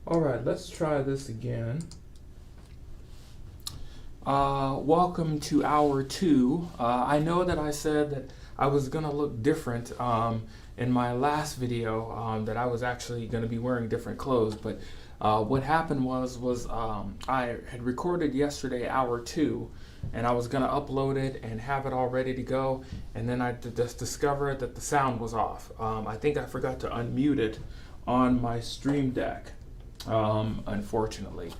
All right, let's try this again. Welcome to hour 2. I know that I said that I was going to look different in my last video, that I was actually going to be wearing different clothes, but what happened was I had recorded yesterday hour 2, and I was going to upload it and have it all ready to go, and then I just discovered that the sound was off. I think I forgot to unmute it on my Stream Deck, unfortunately.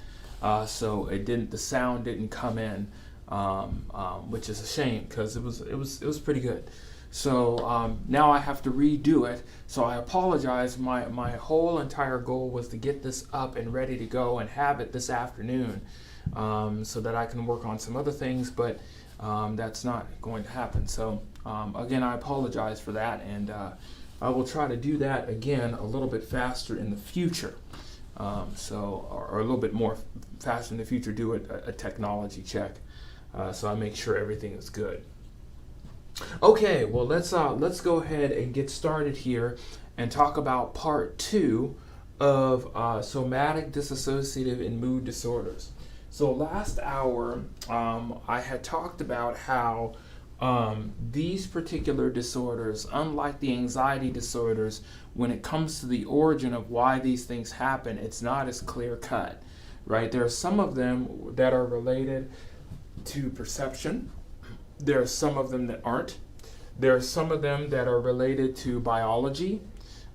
So the sound didn't come in, which is a shame because it was pretty good. So now I have to redo it. So I apologize. My whole entire goal was to get this up and ready to go and have it this afternoon, so that I can work on some other things. But that's not going to happen. So again, I apologize for that, and I will try to do that again a little bit faster in the future. Or a little bit more faster in the future, do a technology check, so I make sure everything is good. Okay, well let's go ahead and get started here and talk about part 2 of somatic, dissociative, and mood disorders. So last hour I had talked about how these particular disorders, unlike the anxiety disorders, when it comes to the origin of why these things happen, it's not as clear cut, right? There are some of them that are related to perception. There are some of them that aren't. There are some of them that are related to biology.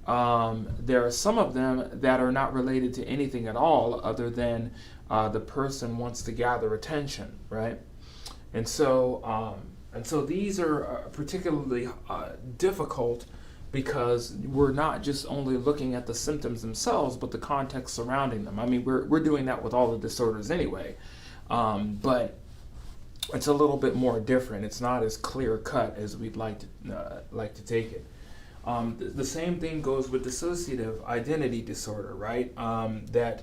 There are some of them that are not related to anything at all other than the person wants to gather attention, right? And so these are particularly difficult because we're not just only looking at the symptoms themselves, but the context surrounding them. I mean, we're doing that with all the disorders anyway, but it's a little bit more different. It's not as clear cut as we'd like to take it. The same thing goes with dissociative identity disorder, right? That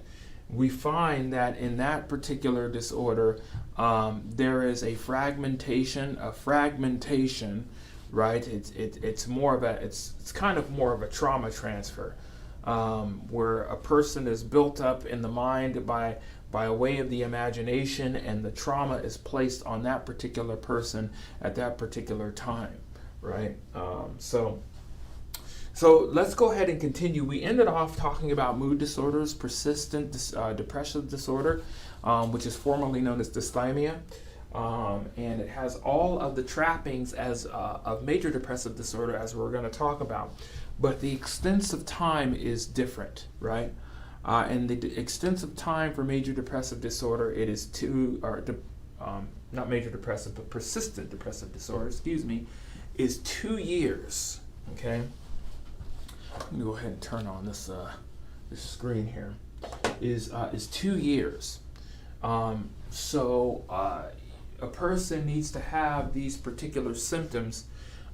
we find that in that particular disorder, there is a fragmentation, right? It's more of it's kind of more of a trauma transfer, where a person is built up in the mind by a way of the imagination, and the trauma is placed on that particular person at that particular time, right? So let's go ahead and continue. We ended off talking about mood disorders, persistent depressive disorder, which is formerly known as dysthymia, and it has all of the trappings of major depressive disorder, as we're going to talk about, but the extensive time is different, right? And the extensive time for major depressive disorder, it is not major depressive, but persistent depressive disorder, is 2 years, okay? I'm gonna go ahead and turn on this screen here. Is 2 years. So a person needs to have these particular symptoms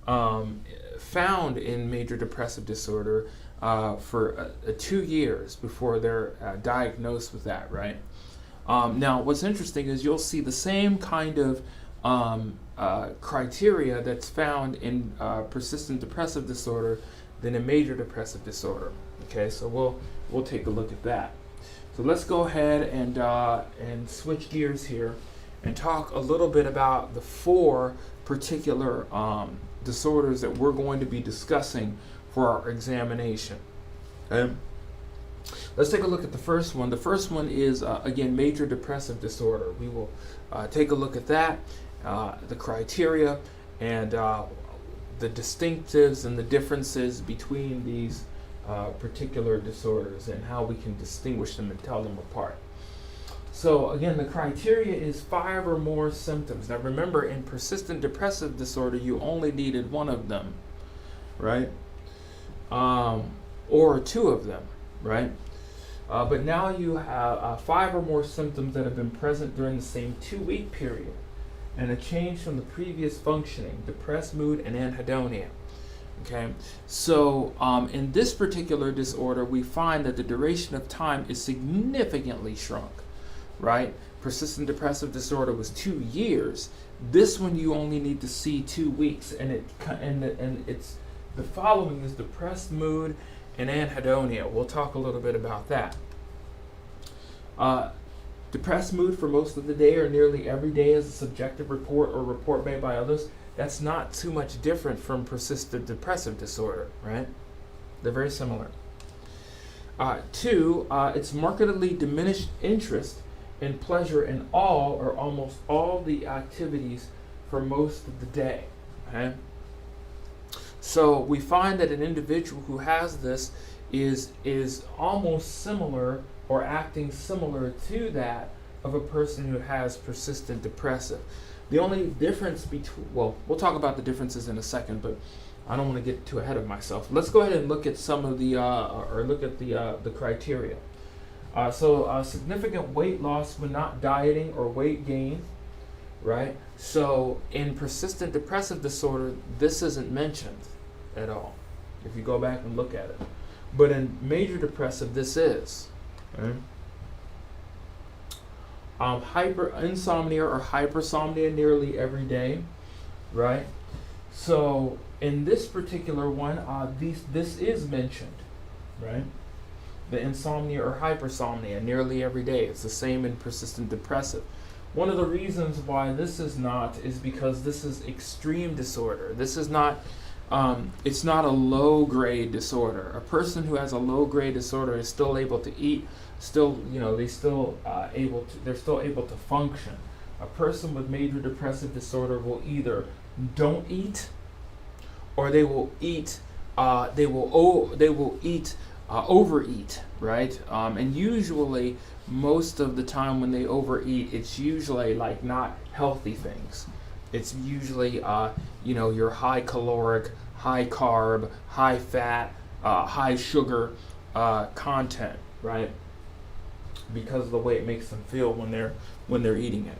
found in major depressive disorder for 2 years before they're diagnosed with that, right? Now, what's interesting is you'll see the same kind of criteria that's found in persistent depressive disorder than a major depressive disorder. Okay, so we'll take a look at that. So let's go ahead and switch gears here and talk a little bit about the 4 particular disorders that we're going to be discussing for our examination. Okay? Let's take a look at the first one. The first one is again, major depressive disorder. We will take a look at that, the criteria, and the distinctives and the differences between these particular disorders and how we can distinguish them and tell them apart. So again, the criteria is 5 or more symptoms. Now remember, in persistent depressive disorder, you only needed 1 of them, right? Or 2 of them, right? But now you have 5 or more symptoms that have been present during the same 2-week period, and a change from the previous functioning, depressed mood, and anhedonia. Okay, so in this particular disorder, we find that the duration of time is significantly shrunk, right? Persistent depressive disorder was 2 years. This one you only need to see 2 weeks, and it's the following is depressed mood and anhedonia. We'll talk a little bit about that. Depressed mood for most of the day or nearly every day is a subjective report or report made by others. That's not too much different from persistent depressive disorder, right? They're very similar. 2, it's markedly diminished interest and pleasure in all or almost all the activities for most of the day. Okay? So we find that an individual who has this is almost similar or acting similar to that of a person who has persistent depressive. The only difference between, well, we'll talk about the differences in a second, but I don't want to get too ahead of myself. Let's go ahead and look at some of the, the criteria. Significant weight loss when not dieting or weight gain, right? So in persistent depressive disorder, this isn't mentioned at all, if you go back and look at it. But in major depressive, this is. Right? Insomnia or hypersomnia nearly every day, right? So in this particular one, this is mentioned, right? The insomnia or hypersomnia nearly every day. It's the same in persistent depressive. One of the reasons why this is not is because this is extreme disorder. This is not, it's not a low-grade disorder. A person who has a low-grade disorder is still able to eat, they're still able to function. A person with major depressive disorder will either don't eat, or they will eat, overeat, right? And usually, most of the time when they overeat, it's usually like not healthy things. It's usually, your high caloric, high carb, high fat, high sugar content, right? Because of the way it makes them feel when they're eating it.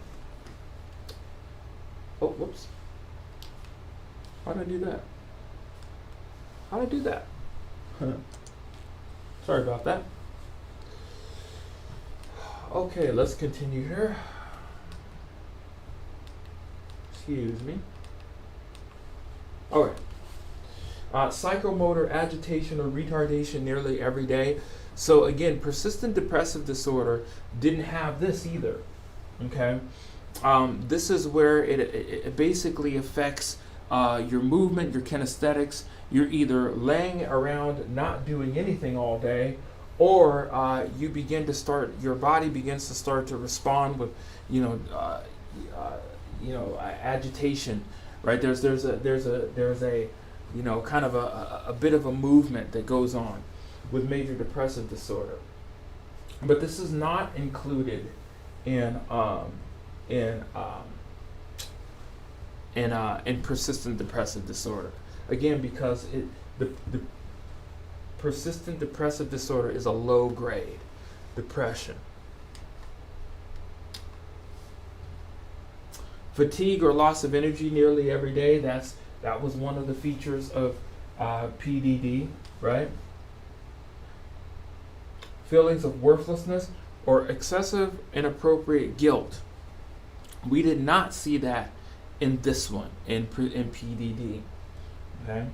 Oh, whoops! How did I do that? How did I do that? Sorry about that. Okay, let's continue here. Excuse me. All right. Psychomotor agitation or retardation nearly every day. So again, persistent depressive disorder didn't have this either. Okay. This is where it basically affects your movement, your kinesthetics. You're either laying around not doing anything all day, or your body begins to start to respond with, agitation, right? There's a kind of a bit of a movement that goes on with major depressive disorder. But this is not included in persistent depressive disorder. Again, because the persistent depressive disorder is a low-grade depression. Fatigue or loss of energy nearly every day. That was one of the features of PDD, right? Feelings of worthlessness or excessive inappropriate guilt. We did not see that in this one, in PDD. Okay.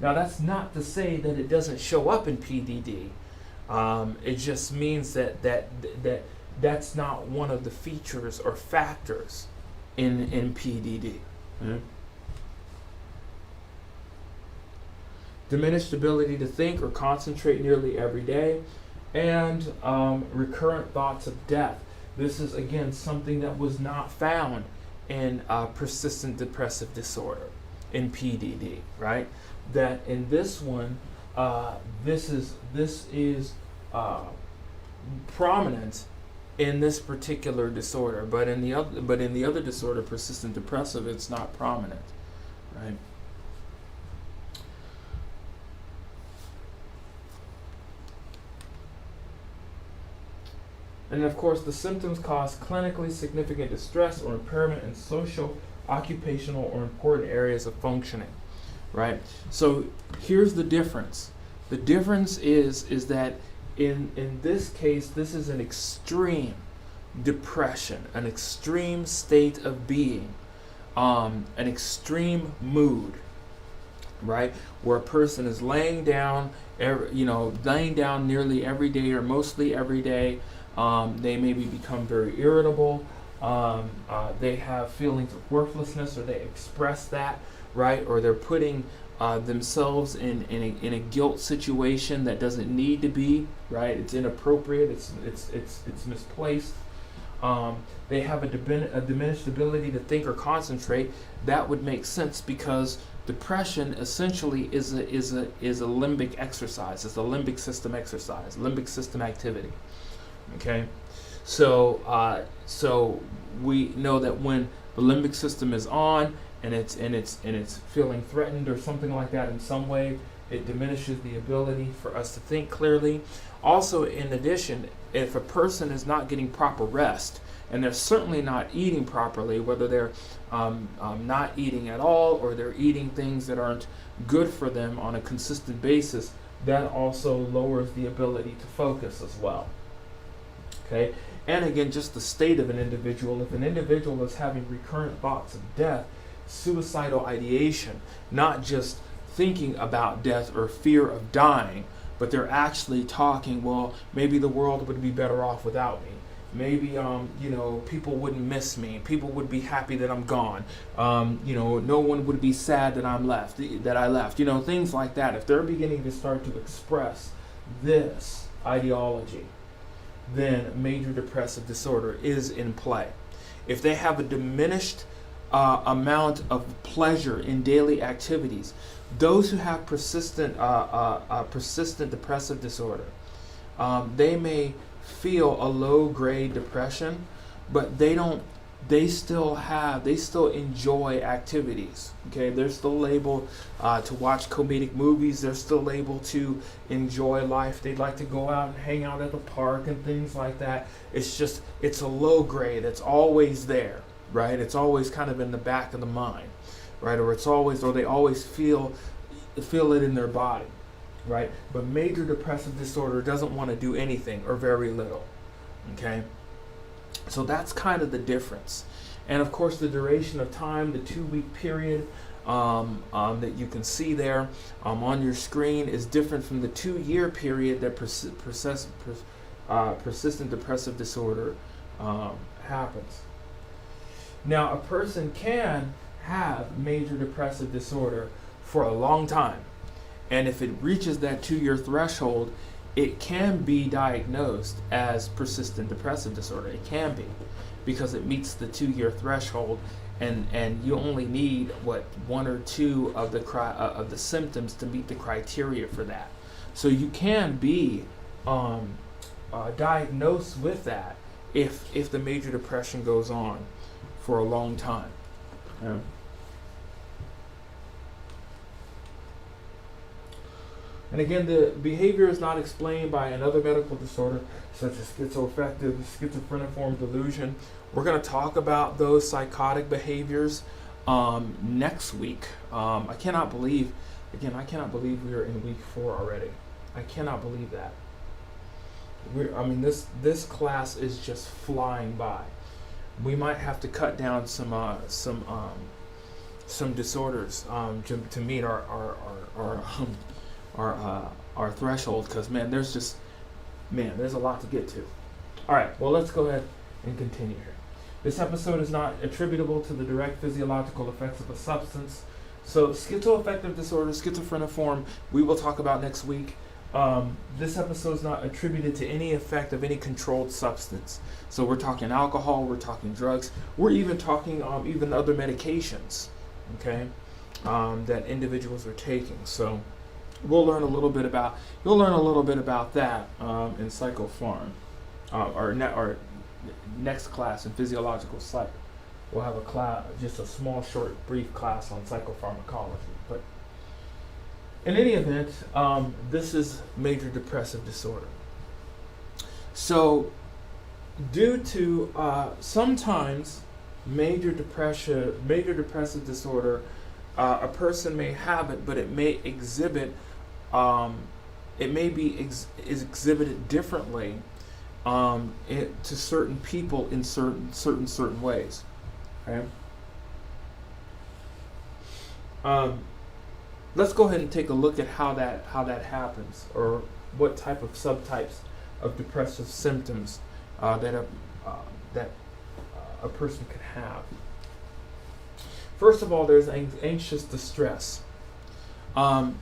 Now that's not to say that it doesn't show up in PDD. It just means that's not one of the features or factors in PDD. Okay. Diminished ability to think or concentrate nearly every day, and recurrent thoughts of death. This is again something that was not found in persistent depressive disorder, in PDD, right? That in this one, this is prominent in this particular disorder, but in the other disorder, persistent depressive, it's not prominent, right? And of course, the symptoms cause clinically significant distress or impairment in social, occupational, or important areas of functioning, right? So here's the difference. The difference is that in this case, this is an extreme depression, an extreme state of being, an extreme mood, right? Where a person is laying down nearly every day or mostly every day, They maybe become very irritable. They have feelings of worthlessness, or they express that, right? Or they're putting themselves in a guilt situation that doesn't need to be, right? It's inappropriate. It's misplaced. They have a diminished ability to think or concentrate. That would make sense, because depression essentially is a limbic exercise. It's a limbic system exercise, limbic system activity. Okay, so we know that when the limbic system is on and it's feeling threatened or something like that in some way, it diminishes the ability for us to think clearly. Also, in addition, if a person is not getting proper rest, and they're certainly not eating properly, whether they're not eating at all, or they're eating things that aren't good for them on a consistent basis, that also lowers the ability to focus as well. Okay, and again, just the state of an individual. If an individual is having recurrent thoughts of death, suicidal ideation, not just thinking about death or fear of dying, but they're actually talking, well, maybe the world would be better off without me. Maybe people wouldn't miss me. People would be happy that I'm gone. No one would be sad that I left. Things like that. If they're beginning to start to express this ideology, then major depressive disorder is in play. If they have a diminished amount of pleasure in daily activities, those who have persistent depressive disorder, they may feel a low-grade depression, but they still enjoy activities. Okay, they're still able to watch comedic movies. They're still able to enjoy life. They'd like to go out and hang out at the park and things like that. It's a low grade. It's always there, right? It's always kind of in the back of the mind, right? Or they always feel it in their body, right? But major depressive disorder doesn't want to do anything, or very little. Okay, so that's kind of the difference. And of course, the duration of time, the 2-week period that you can see there on your screen, is different from the 2-year period that persistent depressive disorder happens. Now, a person can have major depressive disorder for a long time, and if it reaches that 2-year threshold, it can be diagnosed as persistent depressive disorder. It can be, because it meets the 2-year threshold, and you only need 1 or 2 of the symptoms to meet the criteria for that. So you can be diagnosed with that if the major depression goes on for a long time. Yeah. And again, the behavior is not explained by another medical disorder, such as schizoaffective, schizophreniform delusion. We're going to talk about those psychotic behaviors next week. I cannot believe we are in week 4 already. I cannot believe that. This class is just flying by. We might have to cut down some disorders to meet our threshold, because there's a lot to get to. All right, well, let's go ahead and continue here. This episode is not attributable to the direct physiological effects of a substance. So schizoaffective disorder, schizophreniform, we will talk about next week. This episode is not attributed to any effect of any controlled substance. So we're talking alcohol, we're talking drugs, we're even talking even other medications, okay, that individuals are taking. So you'll learn a little bit about that in psychopharm, or next class in physiological psych. We'll have a class, just a small, short, brief class on psychopharmacology. But in any event, this is major depressive disorder. So, due to sometimes major depressive disorder, a person may have it, but it may exhibit. It may be exhibited differently to certain people in certain ways. Okay. Let's go ahead and take a look at how that happens, or what type of subtypes of depressive symptoms that a person could have. First of all, there's anxious distress.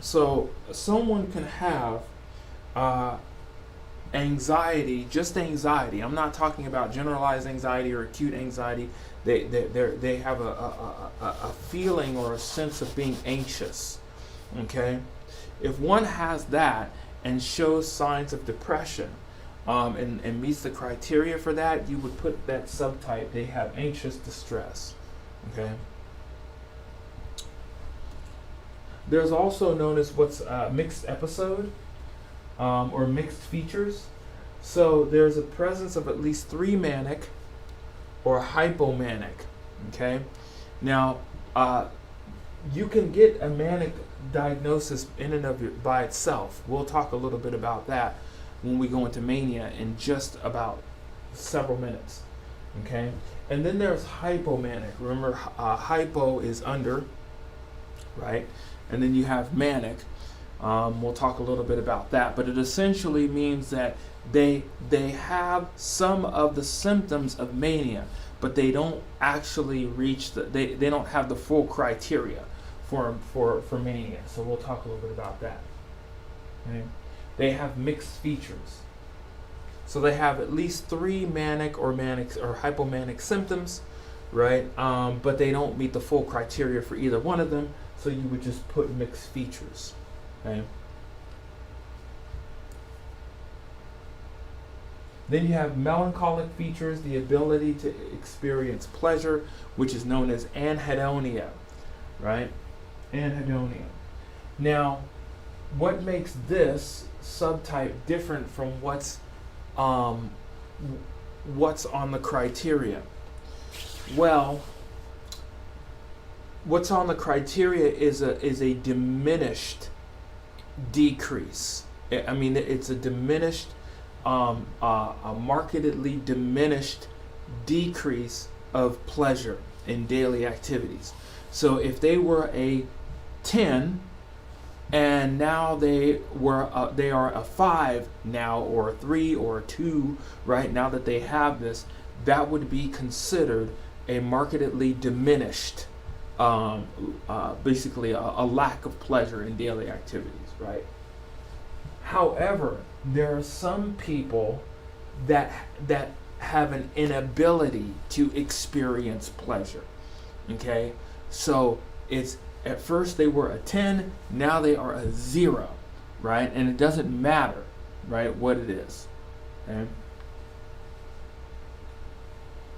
So someone can have anxiety, just anxiety. I'm not talking about generalized anxiety or acute anxiety. They have a feeling or a sense of being anxious. Okay, if one has that and shows signs of depression, and meets the criteria for that, you would put that subtype. They have anxious distress. Okay. There's also known as what's mixed episode, or mixed features. So there's a presence of at least 3 manic or hypomanic. Okay. Now, you can get a manic diagnosis in and of it by itself. We'll talk a little bit about that when we go into mania in just about several minutes. Okay. And then there's hypomanic. Remember, hypo is under, right? And then you have manic. We'll talk a little bit about that, but it essentially means that they have some of the symptoms of mania, but they don't actually reach they don't have the full criteria for mania. So we'll talk a little bit about that. Okay? They have mixed features. So they have at least 3 manic or hypomanic symptoms, right? But they don't meet the full criteria for either one of them. So you would just put mixed features. Okay. Then you have melancholic features, the ability to experience pleasure, which is known as anhedonia, right? Anhedonia. Now, what makes this subtype different from what's on the criteria? Well, what's on the criteria is a diminished decrease. I mean, it's a diminished, a markedly diminished decrease of pleasure in daily activities. So if they were a 10 and now they are a 5 now, or a 3 or a 2, right? Now that they have this, that would be considered a markedly diminished, basically a lack of pleasure in daily activities, right? However, there are some people that have an inability to experience pleasure. Okay, so it's at first they were a 10, now they are a 0, right? And it doesn't matter, right, what it is. Okay.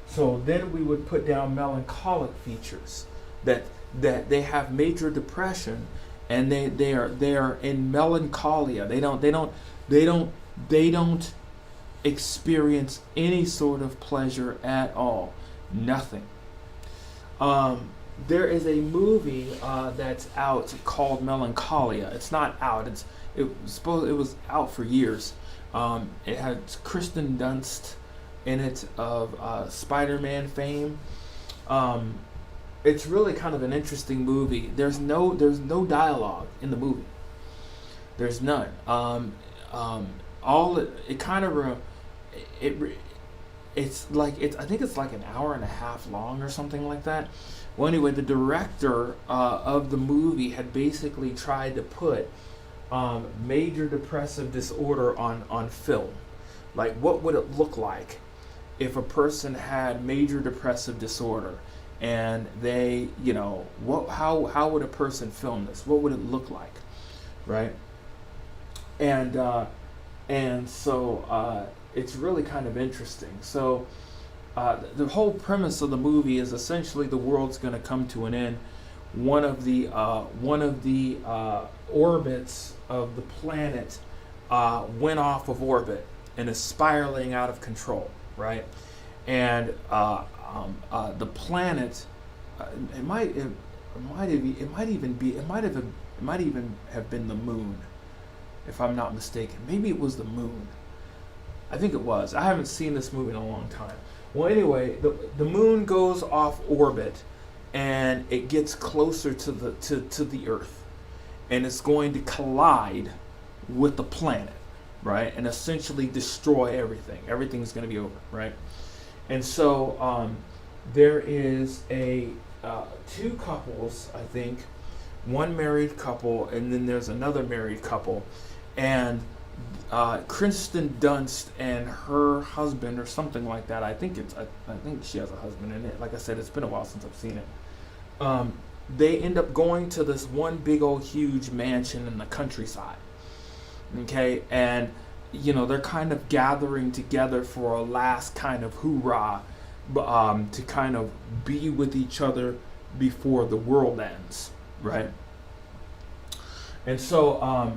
So then we would put down melancholic features, that they have major depression and they are in melancholia. They don't experience any sort of pleasure at all. Nothing. There is a movie that's out called Melancholia. It's not out. It was out for years. It had Kristen Dunst in it of Spider-Man fame. It's really kind of an interesting movie. There's no dialogue in the movie. There's none. I think it's like an hour and a half long or something like that. Well, anyway, the director of the movie had basically tried to put major depressive disorder on film. Like, what would it look like if a person had major depressive disorder, and they, how would a person film this? What would it look like, right? And so it's really kind of interesting. So the whole premise of the movie is essentially the world's going to come to an end. One of the orbits of the planet went off of orbit and is spiraling out of control, right? And the planet, it might even have been the moon, if I'm not mistaken. Maybe it was the moon. I think it was. I haven't seen this movie in a long time. Well, anyway, the moon goes off orbit, and it gets closer to the Earth, and it's going to collide with the planet, right? And essentially destroy everything. Everything's going to be over, right? And so there is two couples, I think, one married couple, and then there's another married couple, and Kristen Dunst and her husband, or something like that. I think she has a husband in it. Like I said, it's been a while since I've seen it. They end up going to this one big old huge mansion in the countryside. Okay, and they're kind of gathering together for a last kind of hoorah, to kind of be with each other before the world ends, right? And so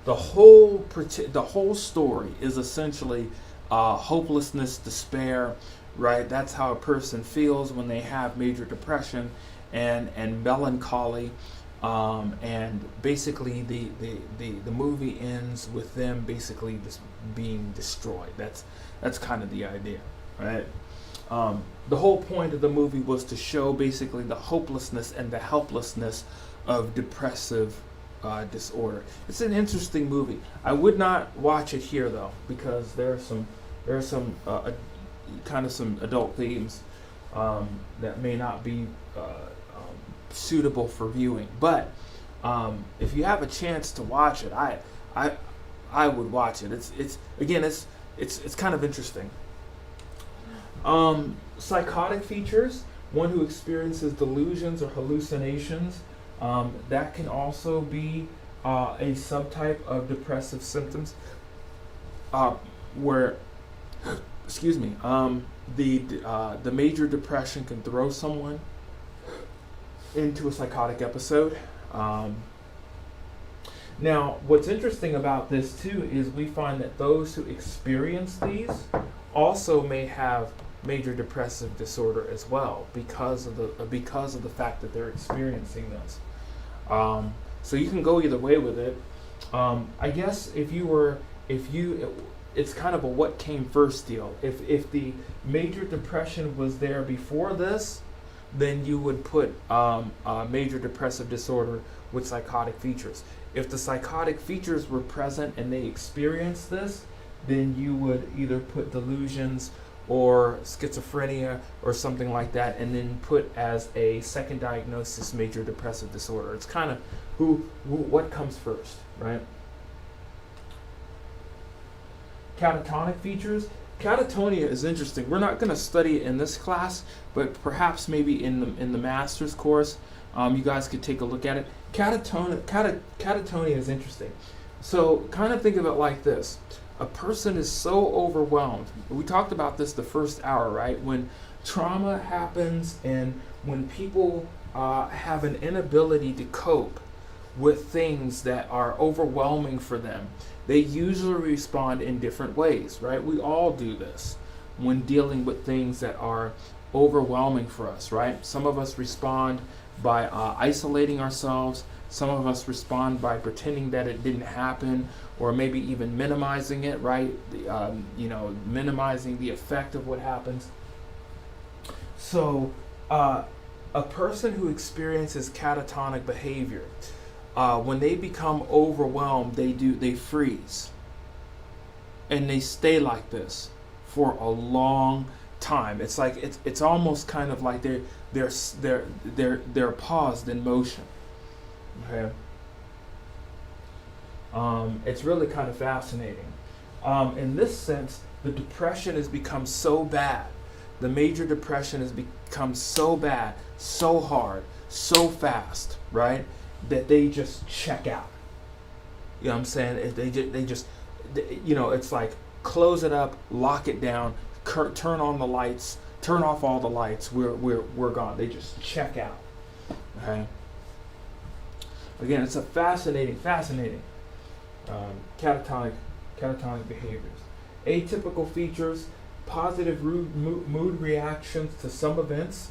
the whole story is essentially hopelessness, despair, right? That's how a person feels when they have major depression and melancholy. And basically the movie ends with them basically just being destroyed. That's kind of the idea, right? The whole point of the movie was to show basically the hopelessness and the helplessness of depressive disorder. It's an interesting movie. I would not watch it here though, because there are some kind of some adult themes that may not be suitable for viewing. But if you have a chance to watch it, I would watch it. It's kind of interesting. Psychotic features: one who experiences delusions or hallucinations. That can also be a subtype of depressive symptoms, where, excuse me, the major depression can throw someone into a psychotic episode. Now, what's interesting about this too is we find that those who experience these also may have major depressive disorder as well, because of the fact that they're experiencing this. So you can go either way with it. I guess it's kind of a what came first deal. If the major depression was there before this, then you would put major depressive disorder with psychotic features. If the psychotic features were present and they experienced this, then you would either put delusions or schizophrenia or something like that, and then put as a second diagnosis major depressive disorder. It's kind of what comes first, right? Catatonic features. Catatonia is interesting. We're not going to study it in this class, but perhaps maybe in the master's course, you guys could take a look at it. Catatonia is interesting. So kind of think of it like this. A person is so overwhelmed. We talked about this the first hour, right? When trauma happens and when people have an inability to cope with things that are overwhelming for them, they usually respond in different ways, right? We all do this when dealing with things that are overwhelming for us, right? Some of us respond by isolating ourselves. Some of us respond by pretending that it didn't happen, or maybe even minimizing it, right? Minimizing the effect of what happens. So a person who experiences catatonic behavior, when they become overwhelmed, they freeze, and they stay like this for a long time. It's like it's almost kind of like they're paused in motion. Okay. It's really kind of fascinating. In this sense, the depression has become so bad. The major depression has become so bad, so hard, so fast, right? That they just check out. You know what I'm saying? They just it's like close it up, lock it down, turn on the lights, turn off all the lights. We're gone. They just check out. Okay. Again, it's a fascinating catatonic behaviors. Atypical features: positive mood reactions to some events.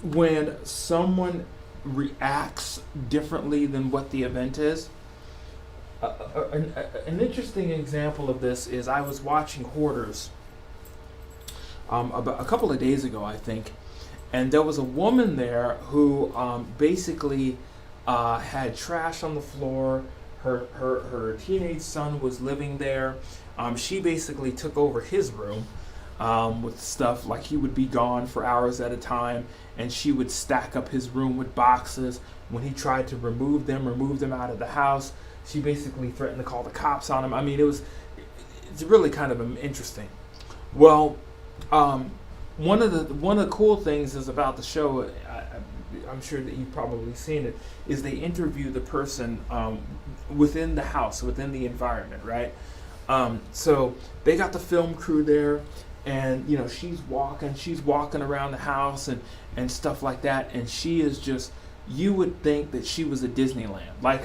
When someone reacts differently than what the event is. An interesting example of this is I was watching Hoarders about a couple of days ago, I think, and there was a woman there who basically had trash on the floor. her teenage son was living there. She basically took over his room with stuff, like he would be gone for hours at a time, and she would stack up his room with boxes. When he tried to remove them out of the house, she basically threatened to call the cops on him. I mean, it's really kind of interesting. Well, one of the cool things is about the show. I'm sure that you've probably seen it. Is they interview the person within the house, within the environment, right? So they got the film crew there, and she's walking around the house and stuff like that, and she is just, you would think that she was at Disneyland, like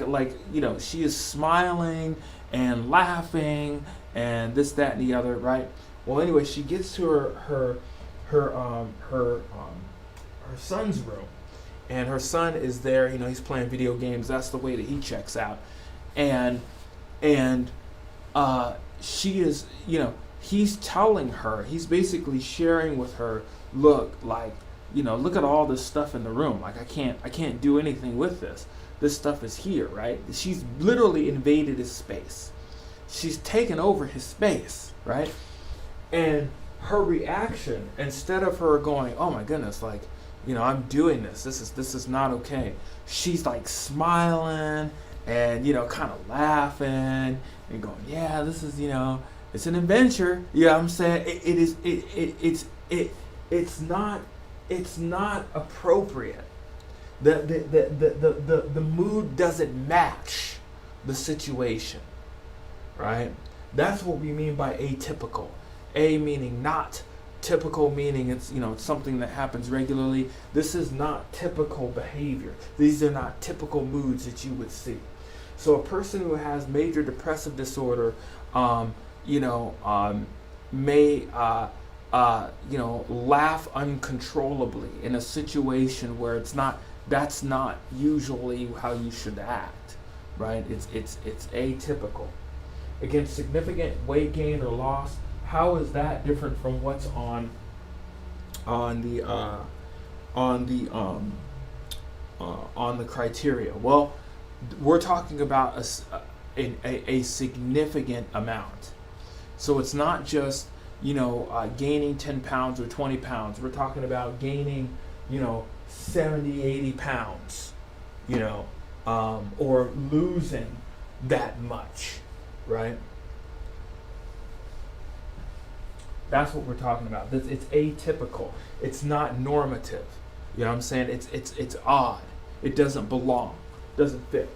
she is smiling and laughing and this, that, and the other, right? Well, anyway, she gets to her son's room, and her son is there. He's playing video games. That's the way that he checks out, and she is, he's telling her, he's basically sharing with her, look at all this stuff in the room. Like, I can't do anything with this. This stuff is here, right? She's literally invaded his space. She's taken over his space, right? And her reaction, instead of her going, oh my goodness, I'm doing this. This is not okay. She's like smiling and kind of laughing and going, yeah, this is it's an adventure. Yeah, I'm saying it's not appropriate. The mood doesn't match the situation, right? That's what we mean by atypical. A meaning not, typical meaning it's something that happens regularly. This is not typical behavior. These are not typical moods that you would see. So a person who has major depressive disorder may laugh uncontrollably in a situation where that's not usually how you should act, right? It's atypical. Again, significant weight gain or loss. How is that different from what's on the criteria? Well, we're talking about a significant amount. So it's not just gaining 10 pounds or 20 pounds. We're talking about gaining 70, 80 pounds, or losing that much, right? That's what we're talking about. It's atypical. It's not normative. You know what I'm saying? It's odd. It doesn't belong. Doesn't fit.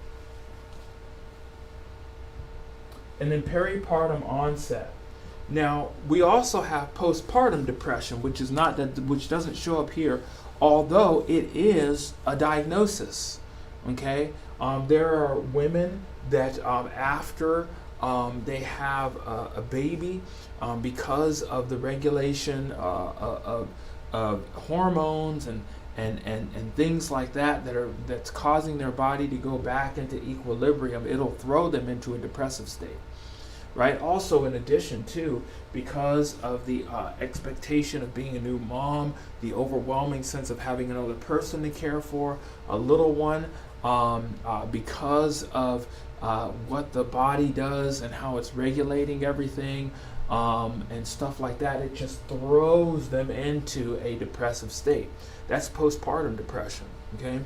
And then peripartum onset. Now, we also have postpartum depression, which doesn't show up here, although it is a diagnosis. Okay? There are women that after they have a baby, because of the regulation of hormones and things like that's causing their body to go back into equilibrium, it'll throw them into a depressive state, right? Also, in addition to, because of the expectation of being a new mom, the overwhelming sense of having another person to care for, a little one, because of what the body does and how it's regulating everything, and stuff like that, it just throws them into a depressive state. That's postpartum depression, okay?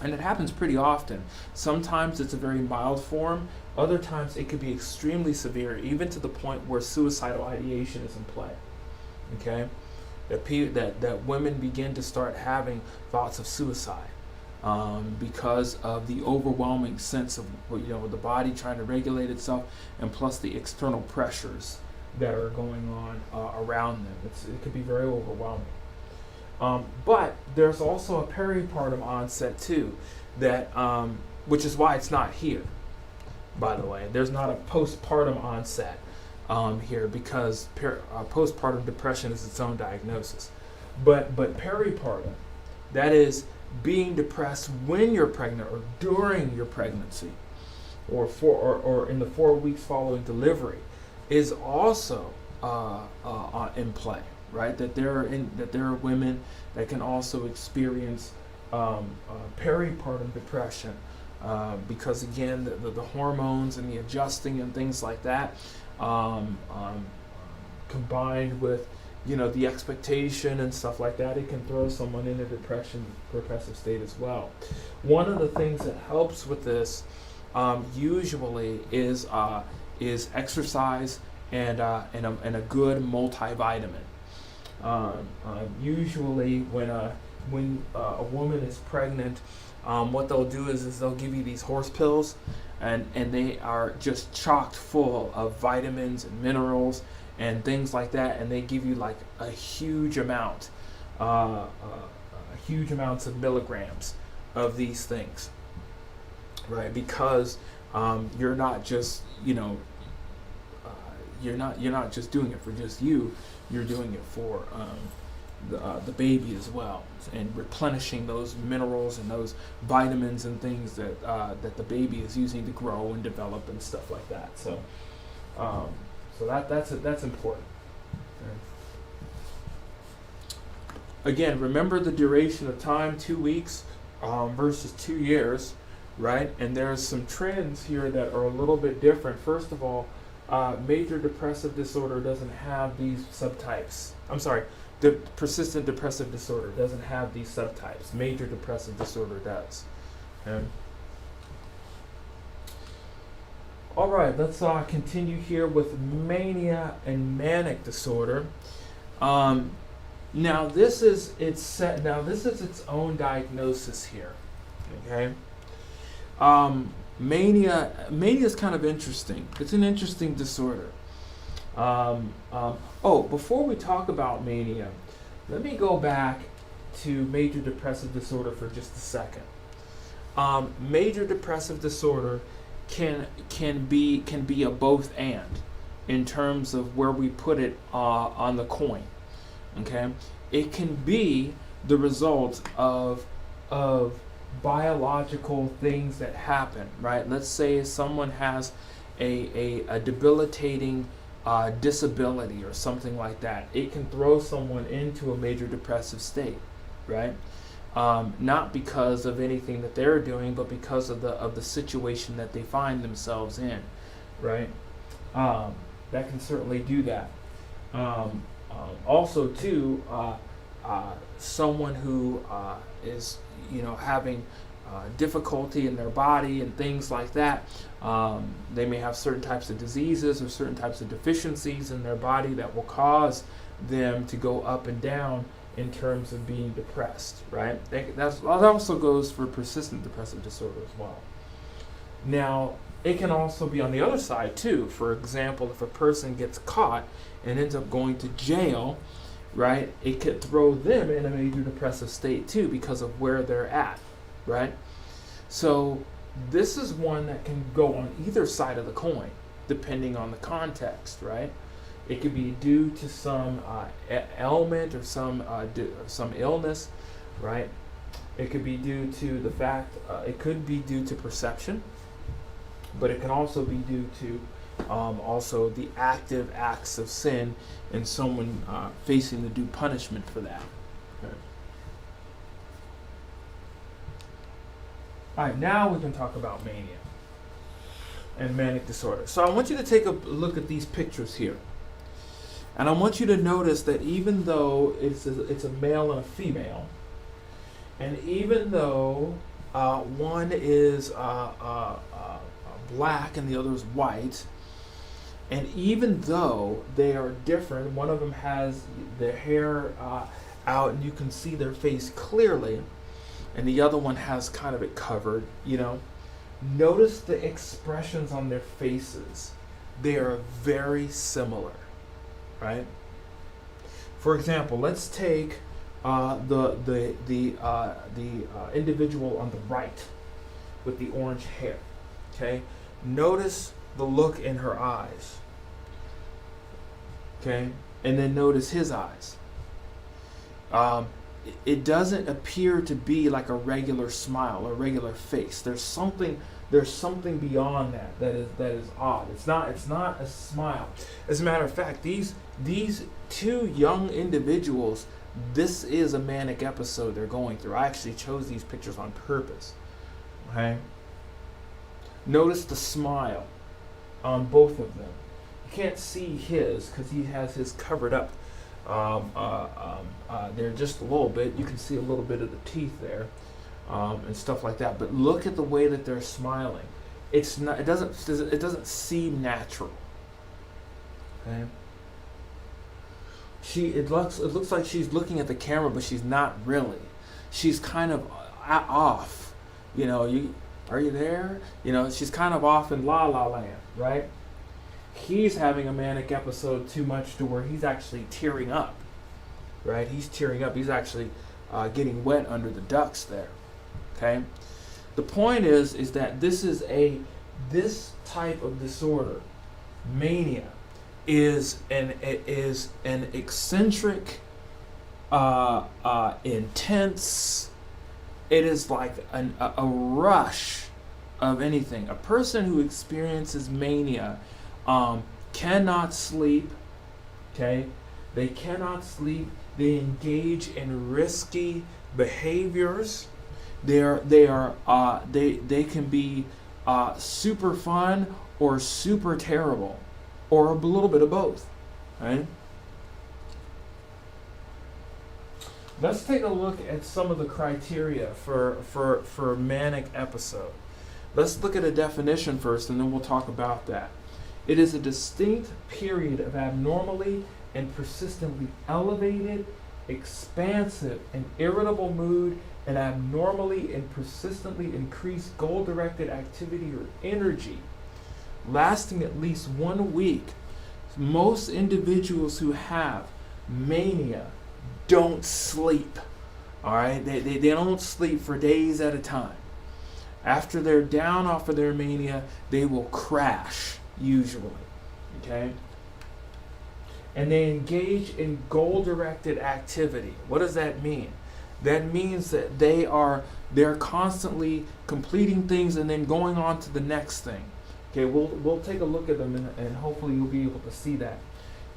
And it happens pretty often. Sometimes it's a very mild form. Other times it could be extremely severe, even to the point where suicidal ideation is in play, okay? That women begin to start having thoughts of suicide. Because of the overwhelming sense of the body trying to regulate itself, and plus the external pressures that are going on around them. It could be very overwhelming. But there's also a peripartum onset too, that which is why it's not here. By the way, there's not a postpartum onset here, because postpartum depression is its own diagnosis. But peripartum, that is being depressed when you're pregnant or during your pregnancy, or in the 4 weeks following delivery, is also in play, right? That there are women that can also experience peripartum depression because again, the hormones and the adjusting and things like that, combined with the expectation and stuff like that, it can throw someone into depressive state as well. One of the things that helps with this usually is exercise and a good multivitamin. Usually when a woman is pregnant, what they'll do is they'll give you these horse pills, and they are just chocked full of vitamins and minerals and things like that, and they give you like a huge amounts of milligrams of these things, right? Because you're not just you're not just doing it for just you. You're doing it for the baby as well, and replenishing those minerals and those vitamins and things that the baby is using to grow and develop and stuff like that. So that's important. Okay. Again, remember the duration of time, 2 weeks versus 2 years, right? And there's some trends here that are a little bit different. First of all, major depressive disorder doesn't have these subtypes. I'm sorry, the persistent depressive disorder doesn't have these subtypes. Major depressive disorder does. Okay. All right, let's continue here with mania and manic disorder. Now this is its own diagnosis here. Okay. Mania is kind of interesting. It's an interesting disorder. Before we talk about mania, let me go back to major depressive disorder for just a second. Major depressive disorder can be a both and in terms of where we put it on the coin. Okay, it can be the result of biological things that happen, right? Let's say someone has a debilitating disability or something like that. It can throw someone into a major depressive state, right? Not because of anything that they're doing, but because of the situation that they find themselves in, right? That can certainly do that. Also, too, someone who is having difficulty in their body and things like that. They may have certain types of diseases or certain types of deficiencies in their body that will cause them to go up and down in terms of being depressed, right? That also goes for persistent depressive disorder as well. Now, it can also be on the other side too. For example, if a person gets caught and ends up going to jail, right, it could throw them in a major depressive state too because of where they're at, right? So this is one that can go on either side of the coin, depending on the context, right? It could be due to some ailment or some illness, right? It could be due to the fact, it could be due to perception, but it can also be due to also the active acts of sin and someone facing the due punishment for that. Okay. All right, now we can talk about mania and manic disorder. So I want you to take a look at these pictures here. And I want you to notice that even though it's a male and a female, and even though one is black and the other is white, and even though they are different, one of them has their hair out and you can see their face clearly, and the other one has kind of it covered, notice the expressions on their faces. They are very similar, right? For example, let's take the individual on the right with the orange hair. Okay, notice the look in her eyes. Okay, and then notice his eyes. It doesn't appear to be like a regular smile or regular face. There's something beyond that is odd. It's not a smile. As a matter of fact, these two young individuals, this is a manic episode they're going through. I actually chose these pictures on purpose. Okay? Notice the smile on both of them. You can't see his because he has his covered up there just a little bit. You can see a little bit of the teeth there and stuff like that. But look at the way that they're smiling. It's not. It doesn't seem natural. Okay. It looks like she's looking at the camera, but she's not really. She's kind of off. You know, are you there? You know, she's kind of off in La La Land, right? He's having a manic episode too much to where he's actually tearing up, right? He's tearing up. He's actually getting wet under the ducts there. Okay. The point is that this type of disorder, mania, is an eccentric, intense. It is like a rush of anything. A person who experiences mania cannot sleep. Okay, they cannot sleep. They engage in risky behaviors. They can be super fun or super terrible, or a little bit of both, right? Let's take a look at some of the criteria for manic episode. Let's look at a definition first, and then we'll talk about that. It is a distinct period of abnormally and persistently elevated, expansive, and irritable mood, and abnormally and persistently increased goal-directed activity or energy, lasting at least 1 week. Most individuals who have mania don't sleep. All right, they don't sleep for days at a time. After they're down off of their mania, they will crash usually. Okay, and they engage in goal-directed activity. What does that mean? That means that they're constantly completing things and then going on to the next thing. Okay, we'll take a look at them and hopefully you'll be able to see that.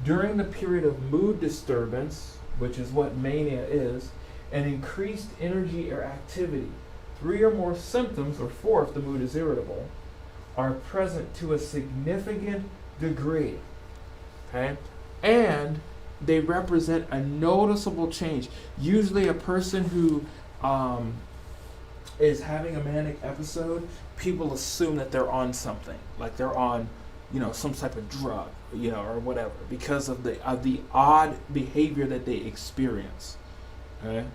During the period of mood disturbance, which is what mania is, and increased energy or activity, 3 or more symptoms, or 4 if the mood is irritable, are present to a significant degree. Okay, and they represent a noticeable change. Usually a person who is having a manic episode, people assume that they're on something, like they're on, some type of drug, or whatever, because of the odd behavior that they experience. Okay?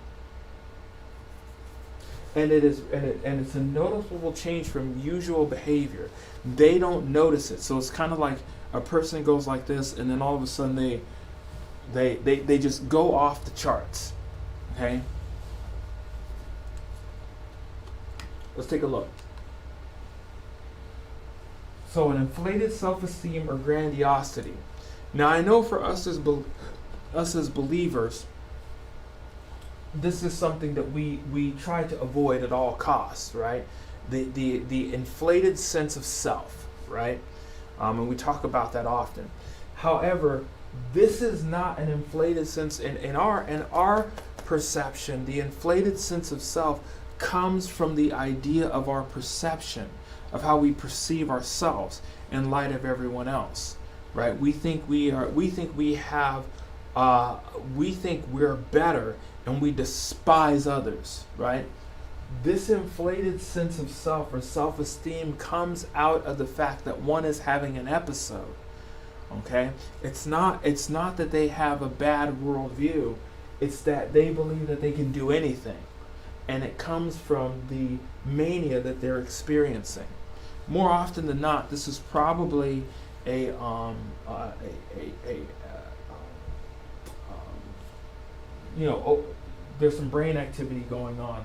And it's a noticeable change from usual behavior. They don't notice it. So it's kind of like a person goes like this, and then all of a sudden they just go off the charts. Okay? Let's take a look. So an inflated self-esteem or grandiosity. Now I know for us as believers, this is something that we try to avoid at all costs, right? The inflated sense of self, right? And we talk about that often. However, this is not an inflated sense in our perception. The inflated sense of self comes from the idea of our perception of how we perceive ourselves in light of everyone else, right? We think we're better, and we despise others, right? This inflated sense of self or self-esteem comes out of the fact that one is having an episode. Okay, it's not that they have a bad worldview. It's that they believe that they can do anything, and it comes from the mania that they're experiencing. More often than not, this is probably there's some brain activity going on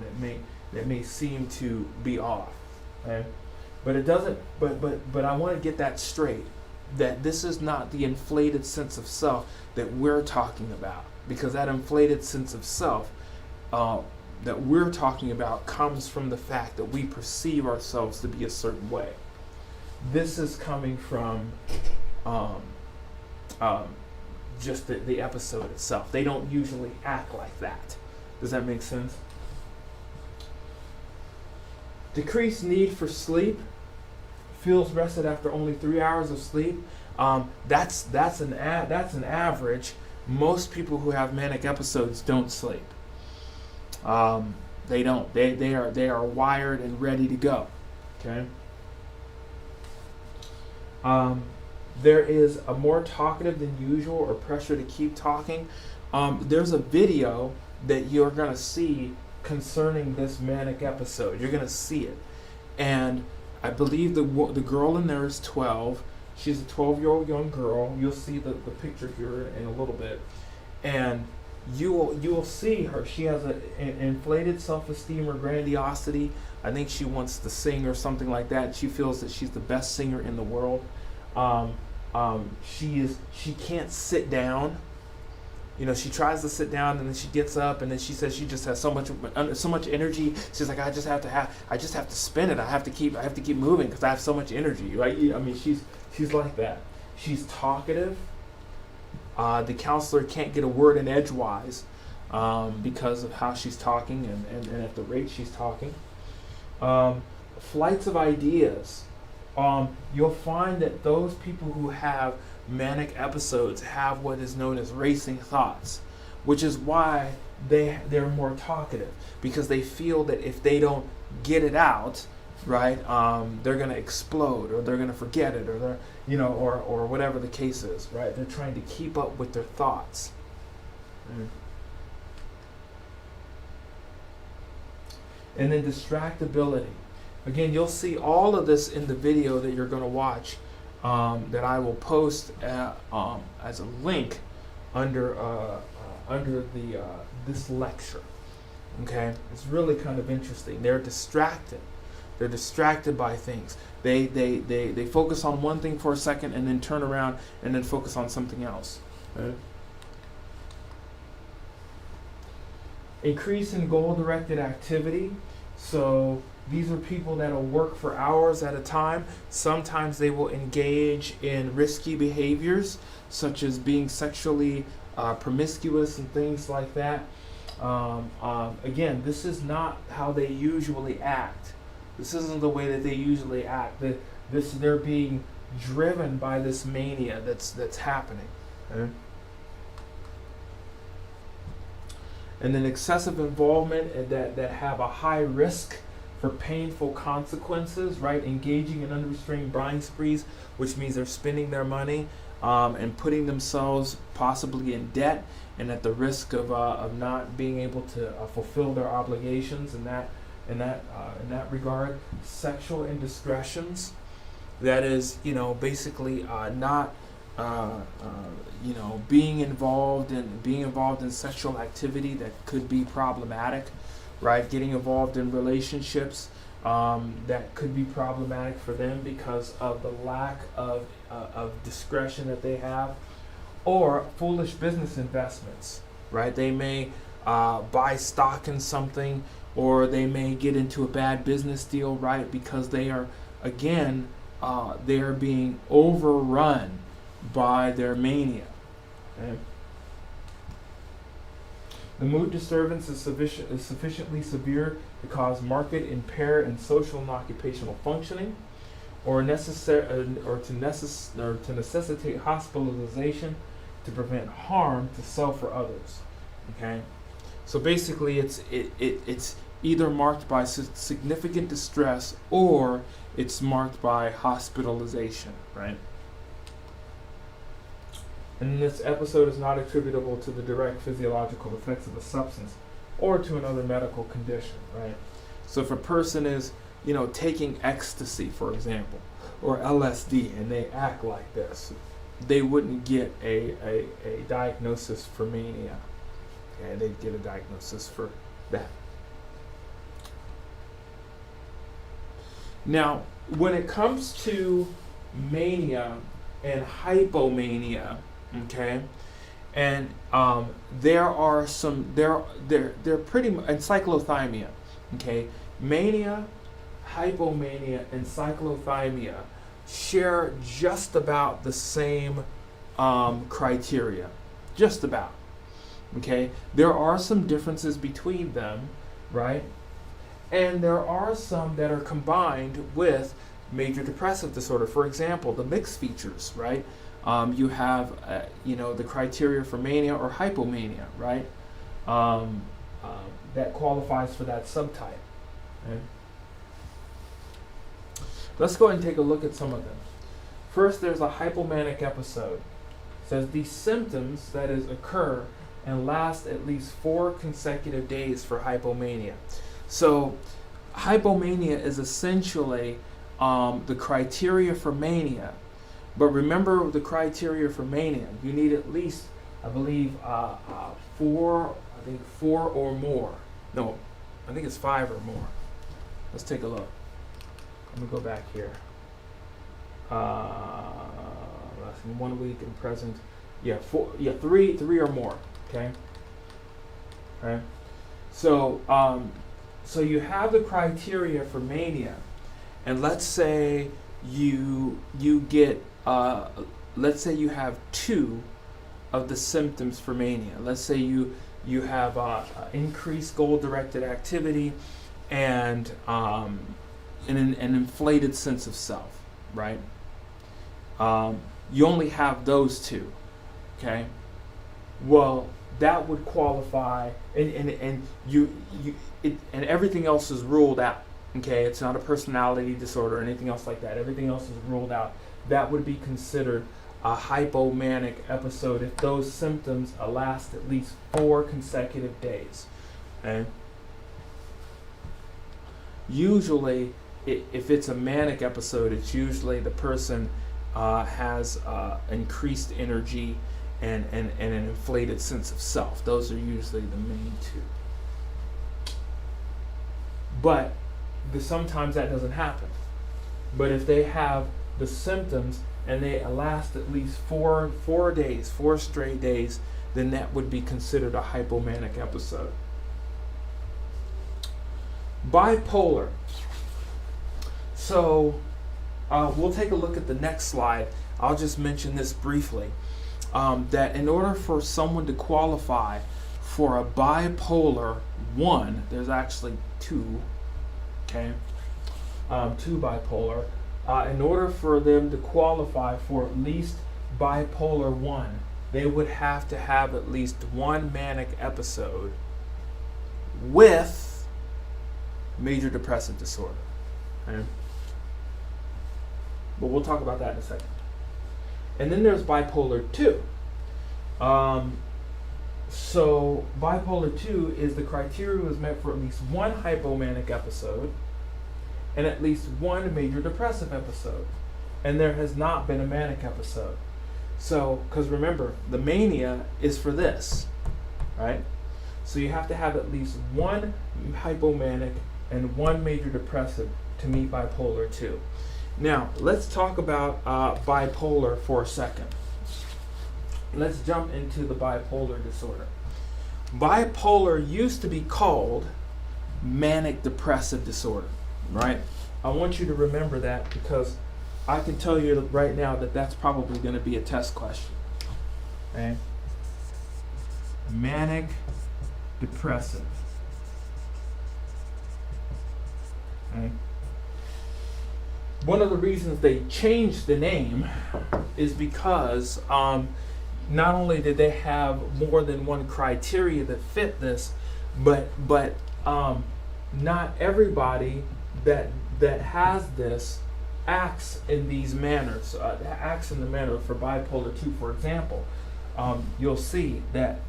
that may seem to be off. Okay, but it doesn't. But I want to get that straight. That this is not the inflated sense of self that we're talking about, because that inflated sense of self that we're talking about comes from the fact that we perceive ourselves to be a certain way. This is coming from just the episode itself. They don't usually act like that. Does that make sense? Decreased need for sleep. feels rested after only 3 hours of sleep. That's an average. Most people who have manic episodes don't sleep. They don't. They are wired and ready to go. Okay. There is a more talkative than usual or pressure to keep talking. There's a video that you're going to see concerning this manic episode. You're going to see it. And I believe the girl in there is 12. She's a 12-year-old young girl. You'll see the picture here in a little bit. And you will see her. She has an inflated self-esteem or grandiosity. I think she wants to sing or something like that. She feels that she's the best singer in the world. She can't sit down. You know, she tries to sit down and then she gets up and then she says she just has so much energy. She's like, I just have to spin it. I have to keep moving because I have so much energy. Right? I mean, she's like that. She's talkative. The counselor can't get a word in edgewise because of how she's talking and at the rate she's talking. Flights of ideas. You'll find that those people who have manic episodes have what is known as racing thoughts, which is why they're more talkative, because they feel that if they don't get it out, right, they're going to explode, or they're going to forget it, or they're, or whatever the case is, right? They're trying to keep up with their thoughts. And then distractibility. Again, you'll see all of this in the video that you're going to watch, that I will post as a link under this lecture. Okay, it's really kind of interesting. They're distracted. They're distracted by things. They focus on one thing for a second and then turn around and then focus on something else. Okay. Increase in goal-directed activity. So these are people that will work for hours at a time. Sometimes they will engage in risky behaviors, such as being sexually promiscuous and things like that. Again, this is not how they usually act. This isn't the way that they usually act. They're being driven by this mania that's happening. Okay? And then excessive involvement that have a high risk for painful consequences, right? Engaging in unrestrained buying sprees, which means they're spending their money and putting themselves possibly in debt and at the risk of not being able to fulfill their obligations in that regard. Sexual indiscretions, that is, basically not being involved in sexual activity that could be problematic, right? Getting involved in relationships that could be problematic for them because of the lack of discretion that they have, or foolish business investments, right? They may buy stock in something, or they may get into a bad business deal, right? Because they are, again, they are being overrun by their mania. Okay? The mood disturbance is sufficiently severe to cause marked impair in social and occupational functioning, or to necessitate hospitalization to prevent harm to self or others. Okay, so basically, it's either marked by significant distress or it's marked by hospitalization, right? And this episode is not attributable to the direct physiological effects of a substance or to another medical condition, right? So if a person is, taking ecstasy, for example, or LSD, and they act like this, they wouldn't get a diagnosis for mania. Okay, they'd get a diagnosis for that. Now, when it comes to mania and hypomania, okay, and there are some they're pretty much, and cyclothymia, okay, mania, hypomania, and cyclothymia share just about the same criteria, just about. Okay, there are some differences between them, right? And there are some that are combined with major depressive disorder. For example, the mixed features, right? You have, the criteria for mania or hypomania, right? That qualifies for that subtype. Okay? Let's go ahead and take a look at some of them. First, there's a hypomanic episode. It says these symptoms, that is, occur and last at least 4 consecutive days for hypomania. So, hypomania is essentially the criteria for mania. But remember the criteria for mania. You need at least, I believe, 4 or more. No, I think it's 5 or more. Let's take a look. Let me go back here. Last 1 week and present. Yeah, 3 or more. Okay. Okay. So, so you have the criteria for mania, and let's say you get, let's say you have 2 of the symptoms for mania. Let's say you have increased goal-directed activity and an inflated sense of self, right? You only have those 2, okay? Well, that would qualify, and everything else is ruled out. Okay, it's not a personality disorder or anything else like that. Everything else is ruled out. That would be considered a hypomanic episode if those symptoms last at least 4 consecutive days. Okay. Usually, if it's a manic episode, it's usually the person has increased energy and an inflated sense of self. Those are usually the main 2. But sometimes that doesn't happen. But if they have the symptoms and they last at least 4 days, 4 straight days, then that would be considered a hypomanic episode. Bipolar. So we'll take a look at the next slide. I'll just mention this briefly. That in order for someone to qualify for a bipolar 1, there's actually 2, okay, 2 bipolar. In order for them to qualify for at least bipolar 1, they would have to have at least 1 manic episode with major depressive disorder. Okay? But we'll talk about that in a second. And then there's bipolar 2. So bipolar 2 is the criteria was met for at least 1 hypomanic episode and at least 1 major depressive episode. And there has not been a manic episode. So, because remember, the mania is for this, right? So you have to have at least 1 hypomanic and 1 major depressive to meet bipolar 2. Now, let's talk about bipolar for a second. Let's jump into the bipolar disorder. Bipolar used to be called manic depressive disorder, right? I want you to remember that because I can tell you right now that that's probably going to be a test question. Okay? Manic depressive. Okay? One of the reasons they changed the name is because not only did they have more than 1 criteria that fit this, but not everybody that has this acts in these manners. Acts in the manner for bipolar 2, for example. You'll see that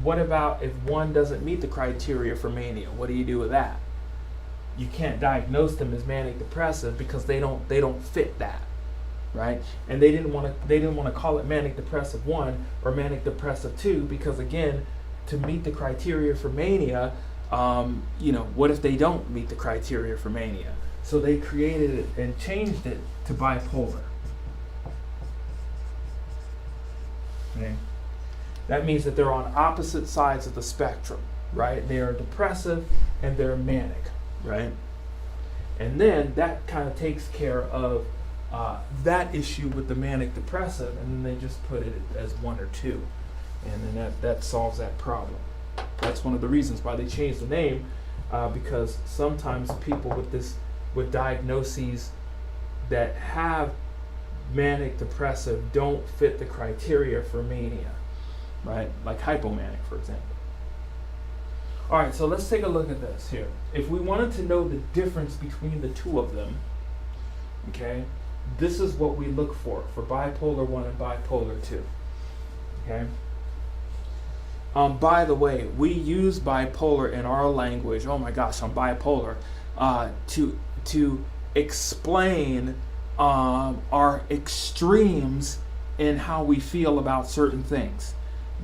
what about if one doesn't meet the criteria for mania? What do you do with that? You can't diagnose them as manic depressive because they don't fit that, right? And they didn't want to call it manic depressive 1 or manic depressive 2 because, again, to meet the criteria for mania, what if they don't meet the criteria for mania? So they created it and changed it to bipolar. Okay. That means that they're on opposite sides of the spectrum, right? They are depressive and they're manic, right? And then that kind of takes care of that issue with the manic depressive, and then they just put it as 1 or 2, and then that solves that problem. That's one of the reasons why they changed the name, because sometimes people with diagnoses that have manic depressive don't fit the criteria for mania, right? Like hypomanic, for example. All right, so let's take a look at this here. If we wanted to know the difference between the two of them, okay, this is what we look for bipolar 1 and bipolar 2, okay? By the way, we use bipolar in our language, oh my gosh, I'm bipolar, to explain our extremes in how we feel about certain things.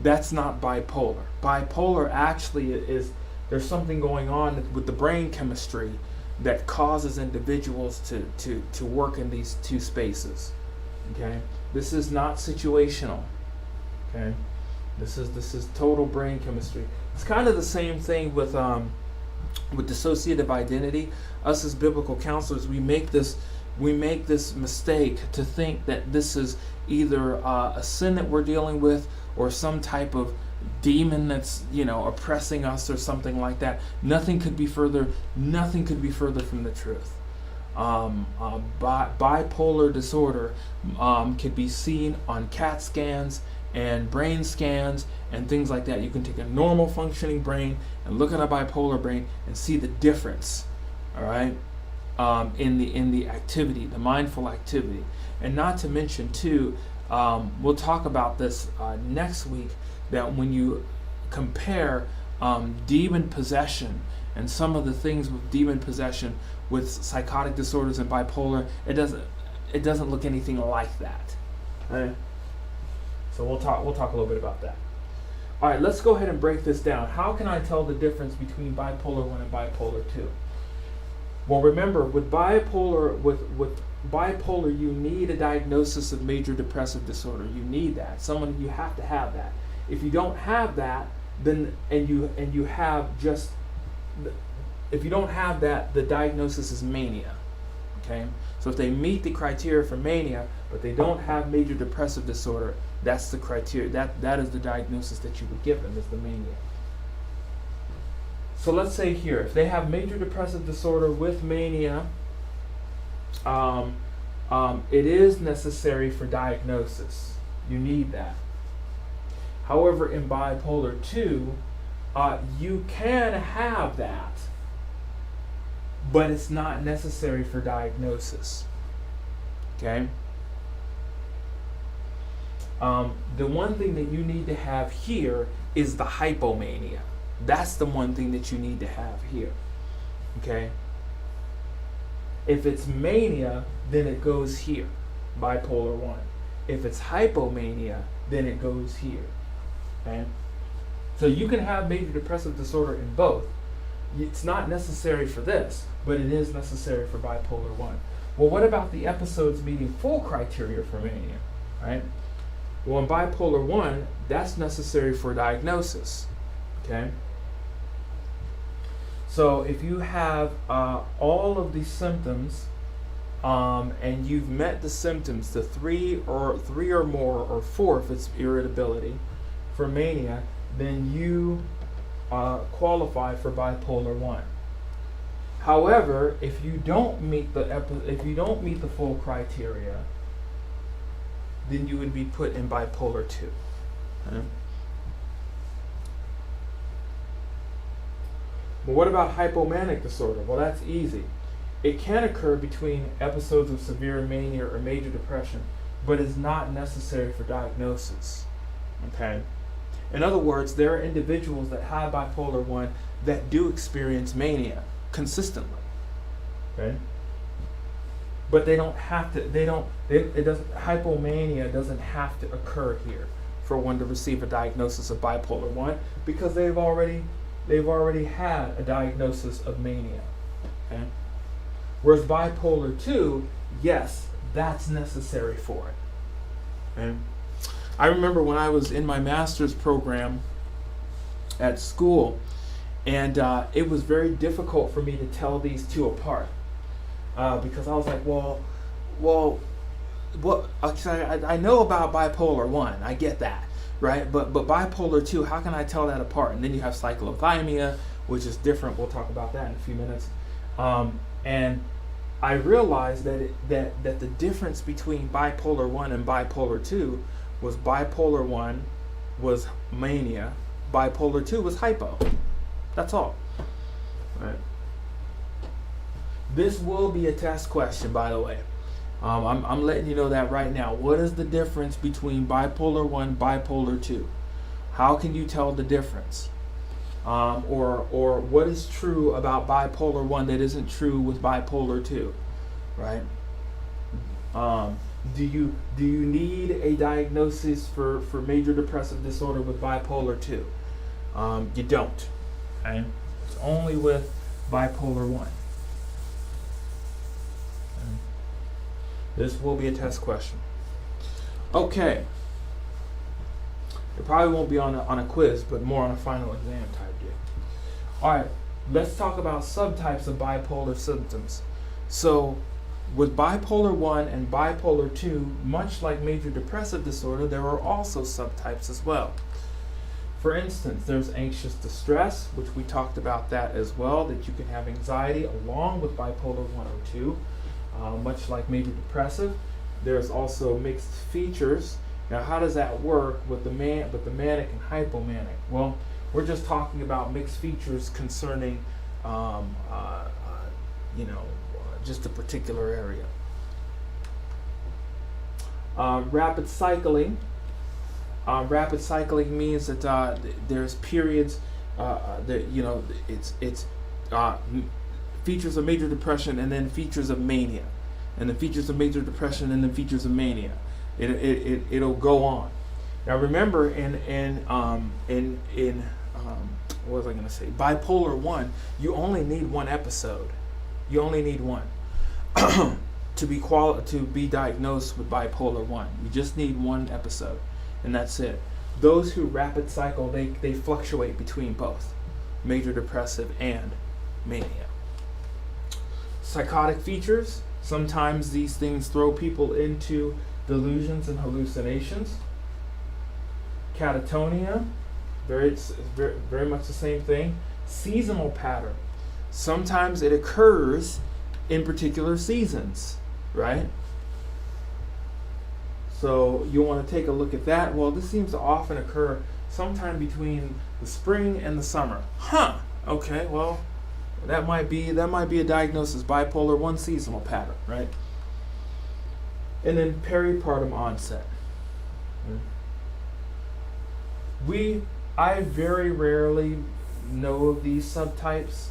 That's not bipolar. Bipolar actually is, there's something going on with the brain chemistry that causes individuals to work in these two spaces. Okay? This is not situational. Okay? This is total brain chemistry. It's kind of the same thing with dissociative identity. Us as biblical counselors, we make this mistake to think that this is either a sin that we're dealing with or some type of demon that's oppressing us or something like that. Nothing could be further from the truth. Bipolar disorder can be seen on CAT scans and brain scans and things like that. You can take a normal functioning brain and look at a bipolar brain and see the difference. All right. In the activity, the mindful activity. And not to mention too, we'll talk about this next week, that when you compare demon possession and some of the things with demon possession with psychotic disorders and bipolar, it doesn't look anything like that. Right? So we'll talk a little bit about that. All right, let's go ahead and break this down. How can I tell the difference between bipolar 1 and bipolar 2? Well, remember, with bipolar, you need a diagnosis of major depressive disorder. You need that. You have to have that. If you don't have that, then if you don't have that, the diagnosis is mania. Okay? So if they meet the criteria for mania, but they don't have major depressive disorder, that's the criteria. That is the diagnosis that you would give them, is the mania. So let's say here, if they have major depressive disorder with mania, it is necessary for diagnosis. You need that. However, in bipolar 2, you can have that, but it's not necessary for diagnosis. Okay? The one thing that you need to have here is the hypomania. That's the one thing that you need to have here. Okay? If it's mania, then it goes here, bipolar 1. If it's hypomania, then it goes here. Okay? So you can have major depressive disorder in both. It's not necessary for this, but it is necessary for bipolar 1. Well, what about the episodes meeting full criteria for mania? Right? Well, in bipolar 1, that's necessary for diagnosis. Okay? So if you have all of these symptoms, and you've met the symptoms, the three or more, or 4 if it's irritability, for mania, then you qualify for bipolar 1. However, if you don't meet the full criteria, then you would be put in bipolar 2. Okay? Well, what about hypomanic disorder? Well, that's easy. It can occur between episodes of severe mania or major depression, but is not necessary for diagnosis. Okay? In other words, there are individuals that have bipolar 1 that do experience mania consistently. Okay? But they don't have to, hypomania doesn't have to occur here for one to receive a diagnosis of bipolar 1, because they've already had a diagnosis of mania. Okay? Whereas bipolar 2, yes, that's necessary for it. Okay? I remember when I was in my master's program at school, and it was very difficult for me to tell these two apart, because I was like, well, what? I know about bipolar 1, I get that, right? But bipolar 2, how can I tell that apart? And then you have cyclothymia, which is different. We'll talk about that in a few minutes. And I realized that the difference between bipolar 1 and bipolar 2 was bipolar 1 was mania, bipolar 2 was hypo. That's all. Right. This will be a test question, by the way. I'm letting you know that right now. What is the difference between bipolar 1, bipolar 2? How can you tell the difference? Or what is true about bipolar 1 that isn't true with bipolar 2, right? Do you need a diagnosis for major depressive disorder with bipolar 2? You don't. Okay? It's only with bipolar 1. This will be a test question. Okay. It probably won't be on a quiz, but more on a final exam type deal. All right, let's talk about subtypes of bipolar symptoms. So, with bipolar 1 and bipolar 2, much like major depressive disorder, there are also subtypes as well. For instance, there's anxious distress, which we talked about that as well, that you can have anxiety along with bipolar 1 or 2, much like major depressive. There's also mixed features. Now, how does that work with the manic and hypomanic? Well, we're just talking about mixed features concerning, just a particular area. Rapid cycling. Rapid cycling means that there's periods it's features of major depression and then features of mania, and then features of major depression and then features of mania. It'll go on. Now remember, in what was I going to say? Bipolar 1, you only need one episode. You only need one to be diagnosed with bipolar 1. You just need one episode, and that's it. Those who rapid cycle, they fluctuate between both major depressive and mania. Psychotic features. Sometimes these things throw people into delusions and hallucinations. Catatonia, very much the same thing. Seasonal pattern. Sometimes it occurs in particular seasons, right? So you want to take a look at that. Well, this seems to often occur sometime between the spring and the summer. Okay, well, that might be a diagnosis, bipolar 1 seasonal pattern, right? And then peripartum onset. I very rarely know of these subtypes.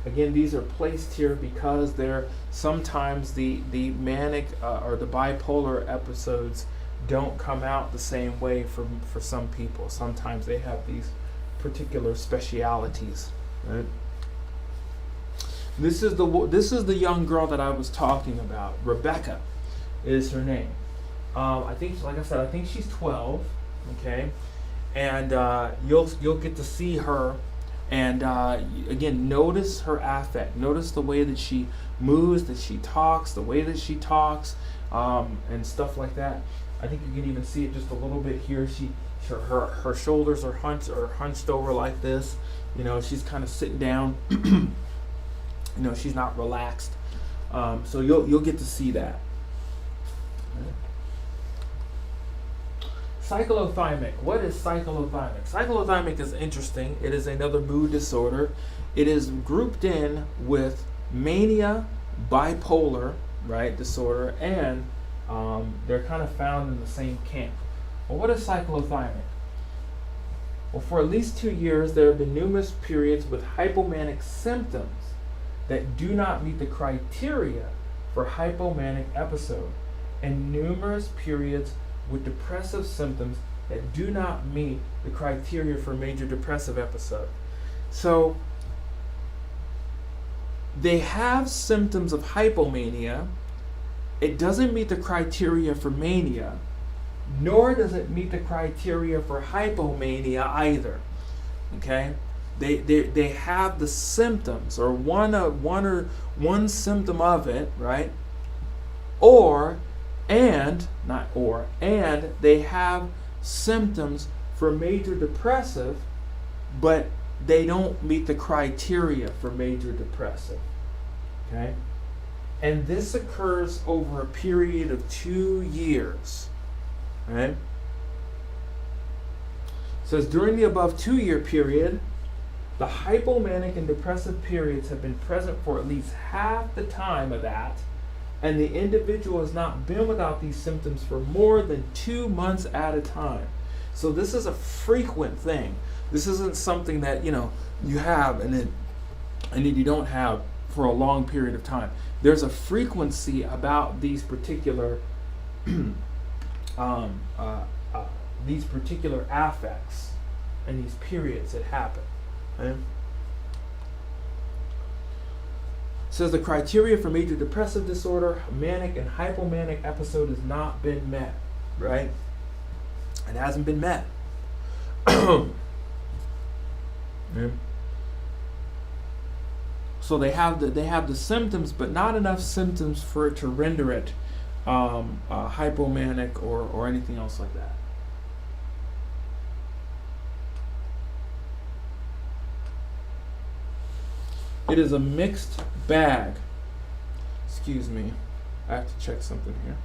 Again, these are placed here because they're sometimes the manic or the bipolar episodes don't come out the same way for some people. Sometimes they have these particular specialities. Right? This is the young girl that I was talking about. Rebecca is her name. I think, like I said, I think she's 12. Okay, and you'll get to see her, and again, notice her affect. Notice the way that she moves, that she talks, the way that she talks, and stuff like that. I think you can even see it just a little bit here. Her shoulders are hunched over like this. She's kind of sitting down. She's not relaxed. So you'll get to see that. Cyclothymic. What is cyclothymic? Cyclothymic is interesting. It is another mood disorder. It is grouped in with mania, bipolar, right, disorder, and they're kind of found in the same camp. Well, what is cyclothymic? Well, for at least 2 years, there have been numerous periods with hypomanic symptoms that do not meet the criteria for hypomanic episode, and numerous periods with depressive symptoms that do not meet the criteria for major depressive episode. So they have symptoms of hypomania. It doesn't meet the criteria for mania, nor does it meet the criteria for hypomania either. Okay? They have the symptoms, or one symptom of it, right? And they have symptoms for major depressive, but they don't meet the criteria for major depressive. Okay? And this occurs over a period of 2 years. Right? It says during the above 2-year period, the hypomanic and depressive periods have been present for at least half the time of that, and the individual has not been without these symptoms for more than 2 months at a time. So this is a frequent thing. This isn't something that you have and then you don't have for a long period of time. There's a frequency about these particular affects and these periods that happen. Okay? It says the criteria for major depressive disorder, a manic and hypomanic episode has not been met. Right? It hasn't been met. Okay. So they have the symptoms, but not enough symptoms for it to render it hypomanic or anything else like that. It is a mixed bag. Excuse me, I have to check something here.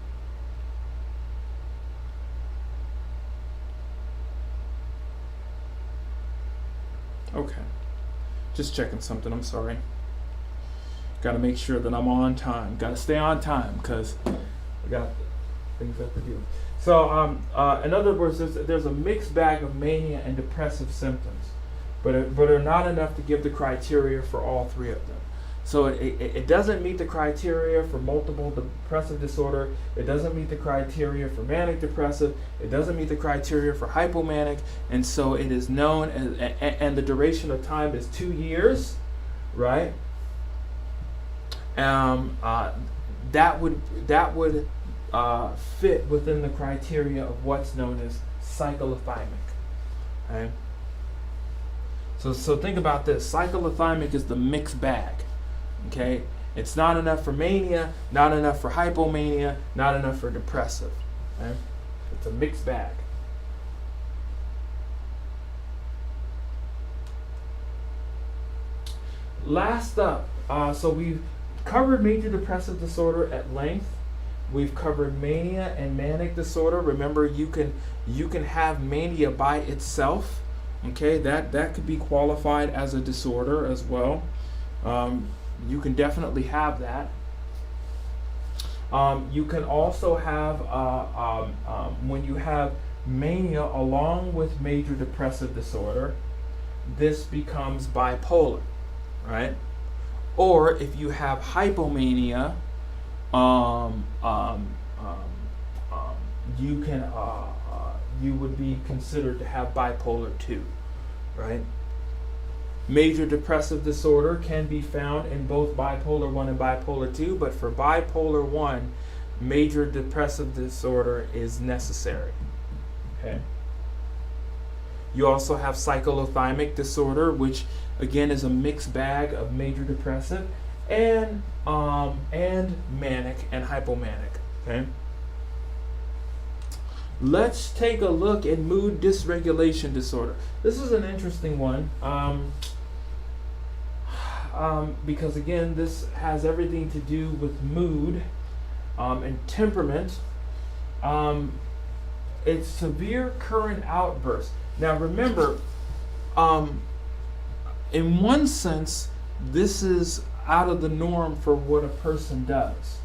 Okay, just checking something. I'm sorry. Got to make sure that I'm on time. Got to stay on time because I got things I have to do. So, in other words, there's a mixed bag of mania and depressive symptoms, but are not enough to give the criteria for all three of them. So it doesn't meet the criteria for multiple depressive disorder. It doesn't meet the criteria for manic depressive. It doesn't meet the criteria for hypomanic, and so it is known as, and the duration of time is 2 years, right? That would fit within the criteria of what's known as cyclothymic. Okay? So think about this. Cyclothymic is the mixed bag. Okay? It's not enough for mania, not enough for hypomania, not enough for depressive. Okay? It's a mixed bag. Last up, so we've covered major depressive disorder at length. We've covered mania and manic disorder. Remember, you can have mania by itself. Okay, that could be qualified as a disorder as well. You can definitely have that. You can also have when you have mania along with major depressive disorder, this becomes bipolar, right? Or if you have hypomania, you would be considered to have bipolar 2, right? Major depressive disorder can be found in both bipolar 1 and bipolar 2, but for bipolar 1, major depressive disorder is necessary. Okay. You also have cyclothymic disorder, which again is a mixed bag of major depressive and manic and hypomanic. Okay. Let's take a look at mood dysregulation disorder. This is an interesting one because again, this has everything to do with mood and temperament. It's severe current outbursts. Now remember, in one sense, this is out of the norm for what a person does.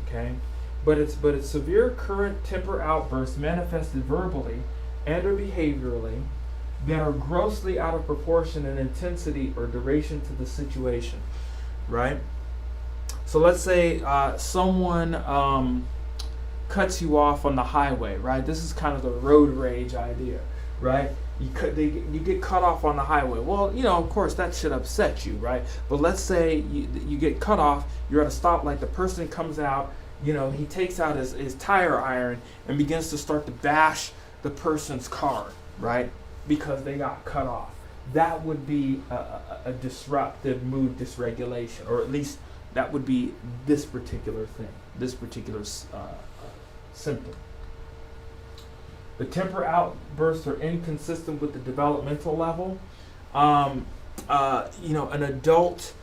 Okay. But it's severe current temper outbursts manifested verbally and or behaviorally that are grossly out of proportion in intensity or duration to the situation, right? So let's say someone cuts you off on the highway, right? This is kind of the road rage idea, right? You get cut off on the highway. Well, of course that should upset you, right? But let's say you get cut off, you're at a stoplight, the person comes out, he takes out his tire iron and begins to start to bash the person's car, right? Because they got cut off. That would be a disruptive mood dysregulation, or at least that would be this particular thing, this particular symptom. The temper outbursts are inconsistent with the developmental level. An adult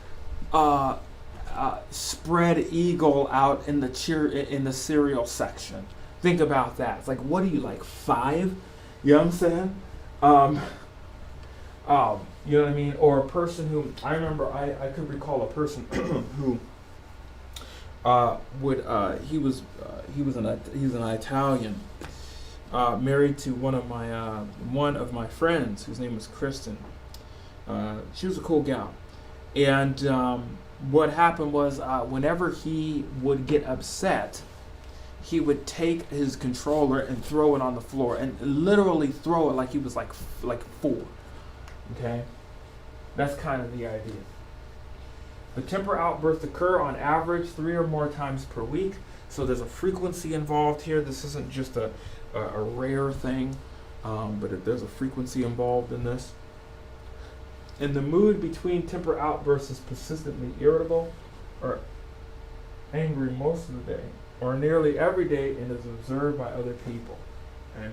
spread eagle out in the cereal section. Think about that. It's like, what are you, like 5? You know what I'm saying? You know what I mean? Or a person who, I remember, I could recall a person who he was an Italian, married to one of my friends whose name was Kristen. She was a cool gal, and what happened was whenever he would get upset, he would take his controller and throw it on the floor, and literally throw it like he was like 4. Okay, that's kind of the idea. The temper outbursts occur on average 3 or more times per week, so there's a frequency involved here. This isn't just a rare thing, but there's a frequency involved in this. And the mood between temper outbursts is persistently irritable or angry most of the day, or nearly every day, and is observed by other people. Okay?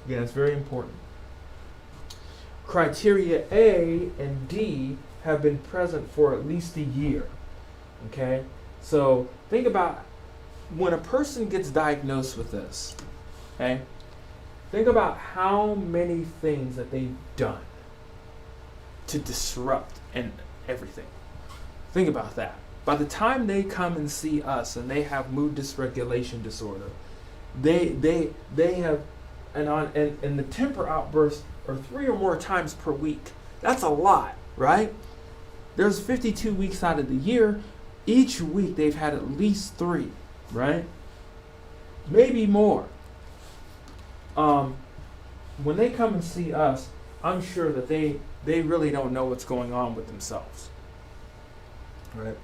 Again, it's very important. Criteria A and D have been present for at least a year. Okay? So think about when a person gets diagnosed with this. Okay? Think about how many things that they've done to disrupt and everything. Think about that. By the time they come and see us and they have mood dysregulation disorder, they have and the temper outbursts are 3 or more times per week. That's a lot, right? There's 52 weeks out of the year. Each week they've had at least 3, right? Maybe more. When they come and see us, I'm sure that they really don't know what's going on with themselves, right?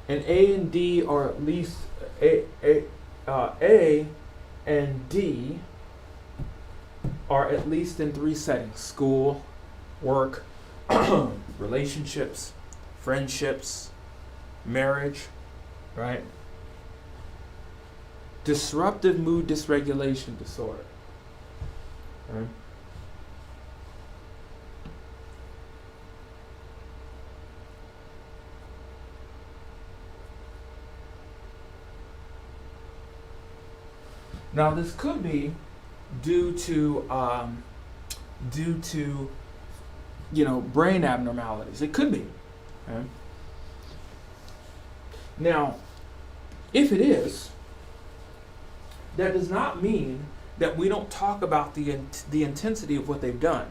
And A and D are at least A and D are at least in 3 settings: school, work, relationships, friendships, marriage, right? Disruptive mood dysregulation disorder. Right? Now, this could be due to brain abnormalities. It could be. Okay? Now, if it is, that does not mean that we don't talk about the intensity of what they've done.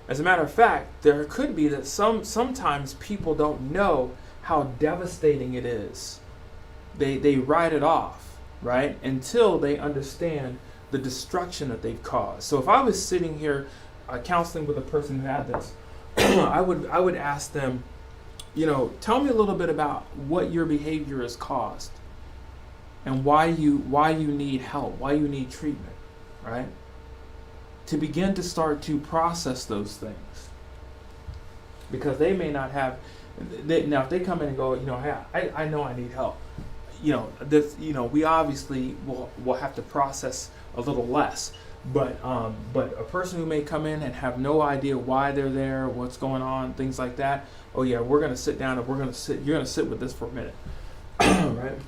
As a matter of fact, there could be that sometimes people don't know how devastating it is. They write it off, right, until they understand the destruction that they've caused. So if I was sitting here counseling with a person who had this, I would ask them, tell me a little bit about what your behavior has caused, and why you need help, why you need treatment, right? To begin to start to process those things, because they may not have. Now, if they come in and go, hey, I know I need help. We obviously will have to process a little less. But a person who may come in and have no idea why they're there, what's going on, things like that. Oh yeah, we're gonna sit down and you're gonna sit with this for a minute, right?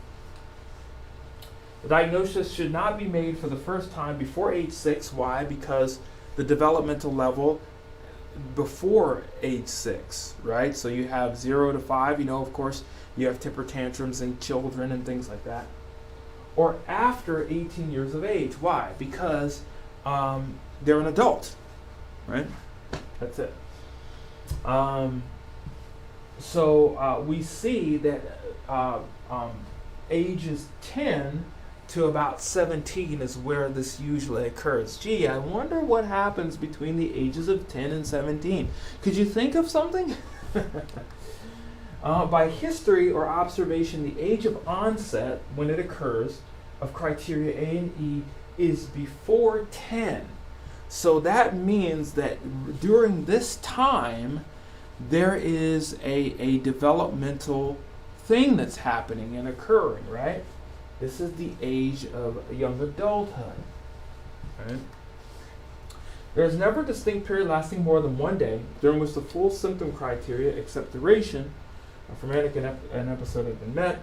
The diagnosis should not be made for the first time before age 6. Why? Because the developmental level before age 6, right? So you have 0 to 5. Of course, you have temper tantrums in children and things like that. Or after 18 years of age. Why? Because they're an adult, right? That's it. So we see that ages 10 to about 17 is where this usually occurs. Gee, I wonder what happens between the ages of 10 and 17. Could you think of something? By history or observation, the age of onset, when it occurs, of criteria A and E is before 10. So that means that during this time, there is a developmental thing that's happening and occurring, right? This is the age of young adulthood. Right? There is never a distinct period lasting more than 1 day during which the full symptom criteria, except duration, for an episode have been met.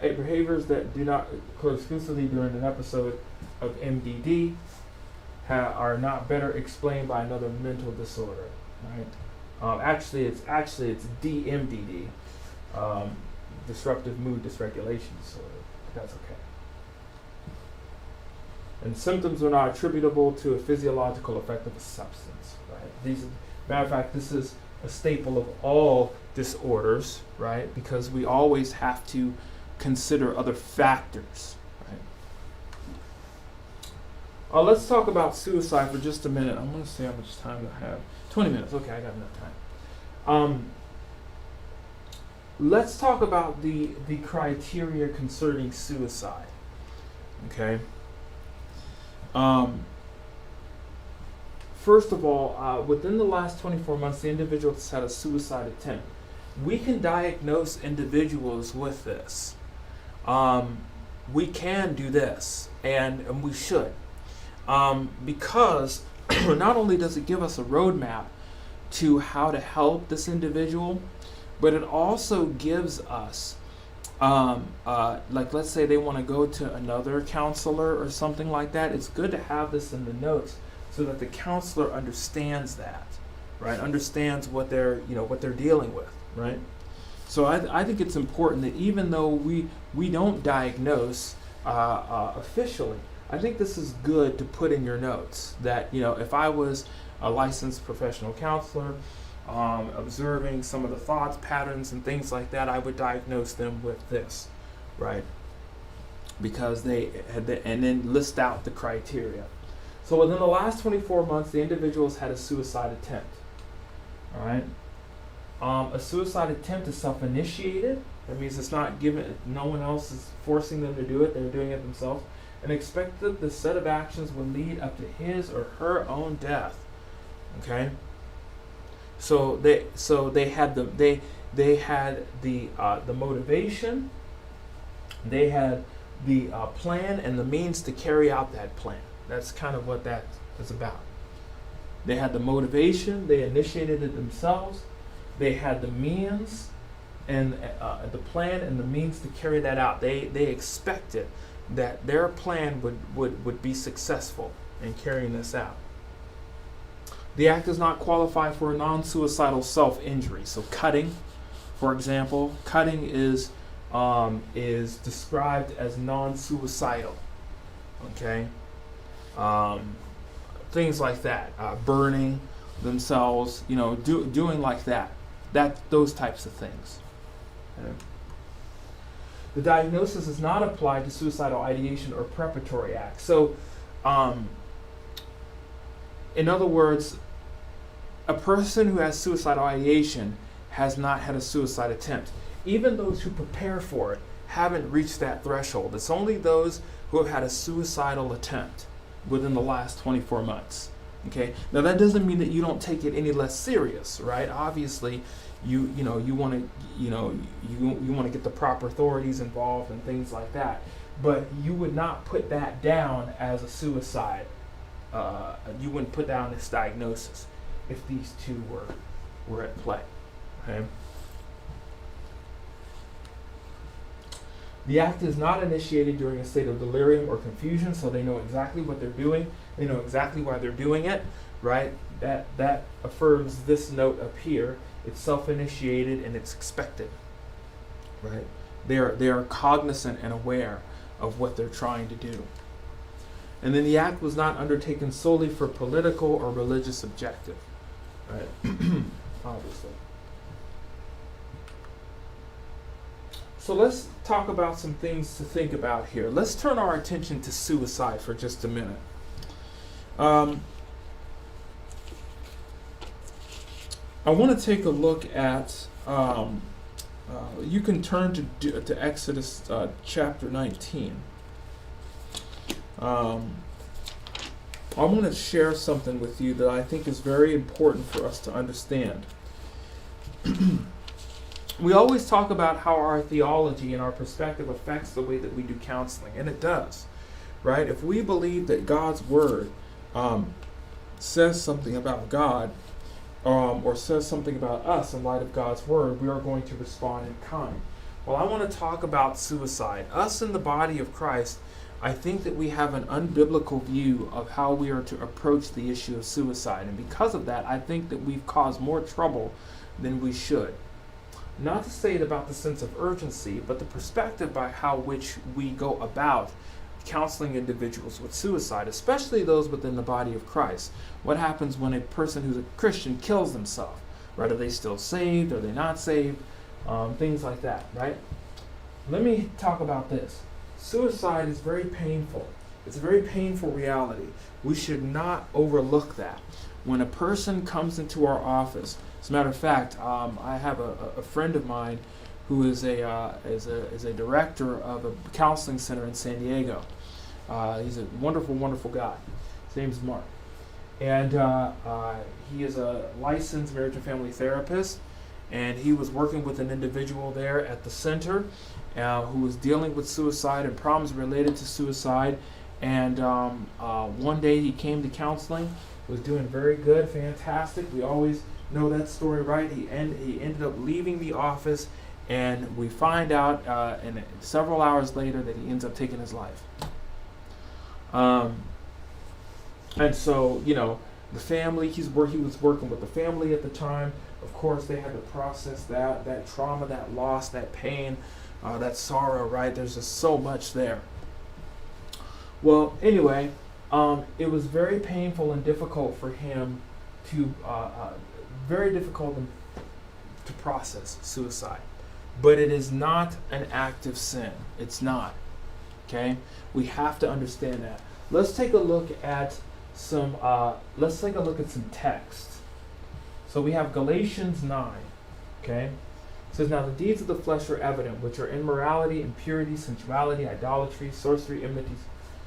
Behaviors that do not occur exclusively during an episode of MDD are not better explained by another mental disorder. Right? Actually, it's DMDD, disruptive mood dysregulation disorder. But that's okay. And symptoms are not attributable to a physiological effect of a substance. Right? Matter of fact, this is a staple of all disorders, right? Because we always have to consider other factors. Right? Let's talk about suicide for just a minute. I'm going to see how much time I have. 20 minutes. Okay, I got enough time. Let's talk about the criteria concerning suicide. Okay. First of all, within the last 24 months, the individual has had a suicide attempt. We can diagnose individuals with this. We can do this, and we should. Because not only does it give us a roadmap to how to help this individual, but it also gives us, like let's say they want to go to another counselor or something like that. It's good to have this in the notes so that the counselor understands that, right? Understands what they're dealing with, right? So I think it's important that even though we don't diagnose officially, I think this is good to put in your notes that, if I was a licensed professional counselor, observing some of the thoughts, patterns, and things like that, I would diagnose them with this, right? Because they had and then list out the criteria. So within the last 24 months, the individual's had a suicide attempt. All right. A suicide attempt is self-initiated. That means it's not given. No one else is forcing them to do it. They're doing it themselves. And expect that the set of actions will lead up to his or her own death. Okay. So they had the motivation. They had the plan and the means to carry out that plan. That's kind of what that is about. They had the motivation. They initiated it themselves. They had the means and the plan and the means to carry that out. They expected that their plan would be successful in carrying this out. The act does not qualify for a non-suicidal self-injury. So cutting, for example, cutting is described as non-suicidal. Okay. Things like that, burning themselves, doing like that, those types of things. Okay. The diagnosis is not applied to suicidal ideation or preparatory acts. So, in other words, a person who has suicidal ideation has not had a suicide attempt. Even those who prepare for it haven't reached that threshold. It's only those who have had a suicidal attempt within the last 24 months. Okay. Now that doesn't mean that you don't take it any less serious, right? Obviously, you want to get the proper authorities involved and things like that. But you would not put that down as a suicide. You wouldn't put down this diagnosis if these two were at play. Okay. The act is not initiated during a state of delirium or confusion, so they know exactly what they're doing. They know exactly why they're doing it, right? That affirms this note up here. It's self-initiated and it's expected, right? They are cognizant and aware of what they're trying to do. And then the act was not undertaken solely for political or religious objective, right? Obviously. So let's talk about some things to think about here. Let's turn our attention to suicide for just a minute. I want to take a look at, you can turn to Exodus chapter 19. I want to share something with you that I think is very important for us to understand. We always talk about how our theology and our perspective affects the way that we do counseling, and it does. right? If we believe that God's word says something about God, or says something about us in light of God's word, we are going to respond in kind. Well, I want to talk about suicide. Us in the body of Christ, I think that we have an unbiblical view of how we are to approach the issue of suicide. And because of that, I think that we've caused more trouble than we should. Not to say it about the sense of urgency, but the perspective by how which we go about counseling individuals with suicide, especially those within the body of Christ. What happens when a person who's a Christian kills themselves? Right? Are they still saved? Are they not saved? Things like that, right? Let me talk about this. Suicide is very painful. It's a very painful reality. We should not overlook that. When a person comes into our office, as a matter of fact, I have a friend of mine who is a director of a counseling center in San Diego. He's a wonderful, wonderful guy. His name's Mark. And he is a licensed marriage and family therapist. And he was working with an individual there at the center who was dealing with suicide and problems related to suicide. And one day he came to counseling, was doing very good, fantastic. We always know that story, right? He ended up leaving the office, and we find out and several hours later that he ends up taking his life. And so, the family, he was working with the family at the time. Of course, they had to process that trauma, that loss, that pain, that sorrow, right? There's just so much there. Well, anyway, it was very painful and difficult for him to, very difficult to process suicide. But it is not an active sin. It's not. Okay? We have to understand that. Let's take a look at some text. So we have Galatians 9, okay? It says, "Now the deeds of the flesh are evident, which are immorality, impurity, sensuality, idolatry, sorcery, enmity,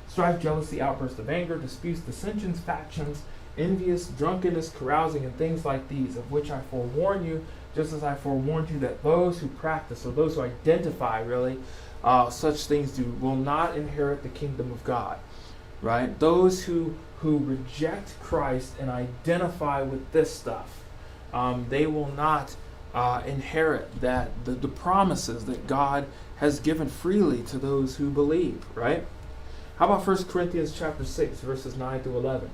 strife, jealousy, outbursts of anger, disputes, dissensions, factions, envious, drunkenness, carousing, and things like these, of which I forewarn you, just as I forewarned you, that those who practice, or those who identify, really, such things will not inherit the kingdom of God." Right? Those who reject Christ and identify with this stuff, they will not inherit the promises that God has given freely to those who believe, right? How about 1 Corinthians chapter 6, verses 9 through 11?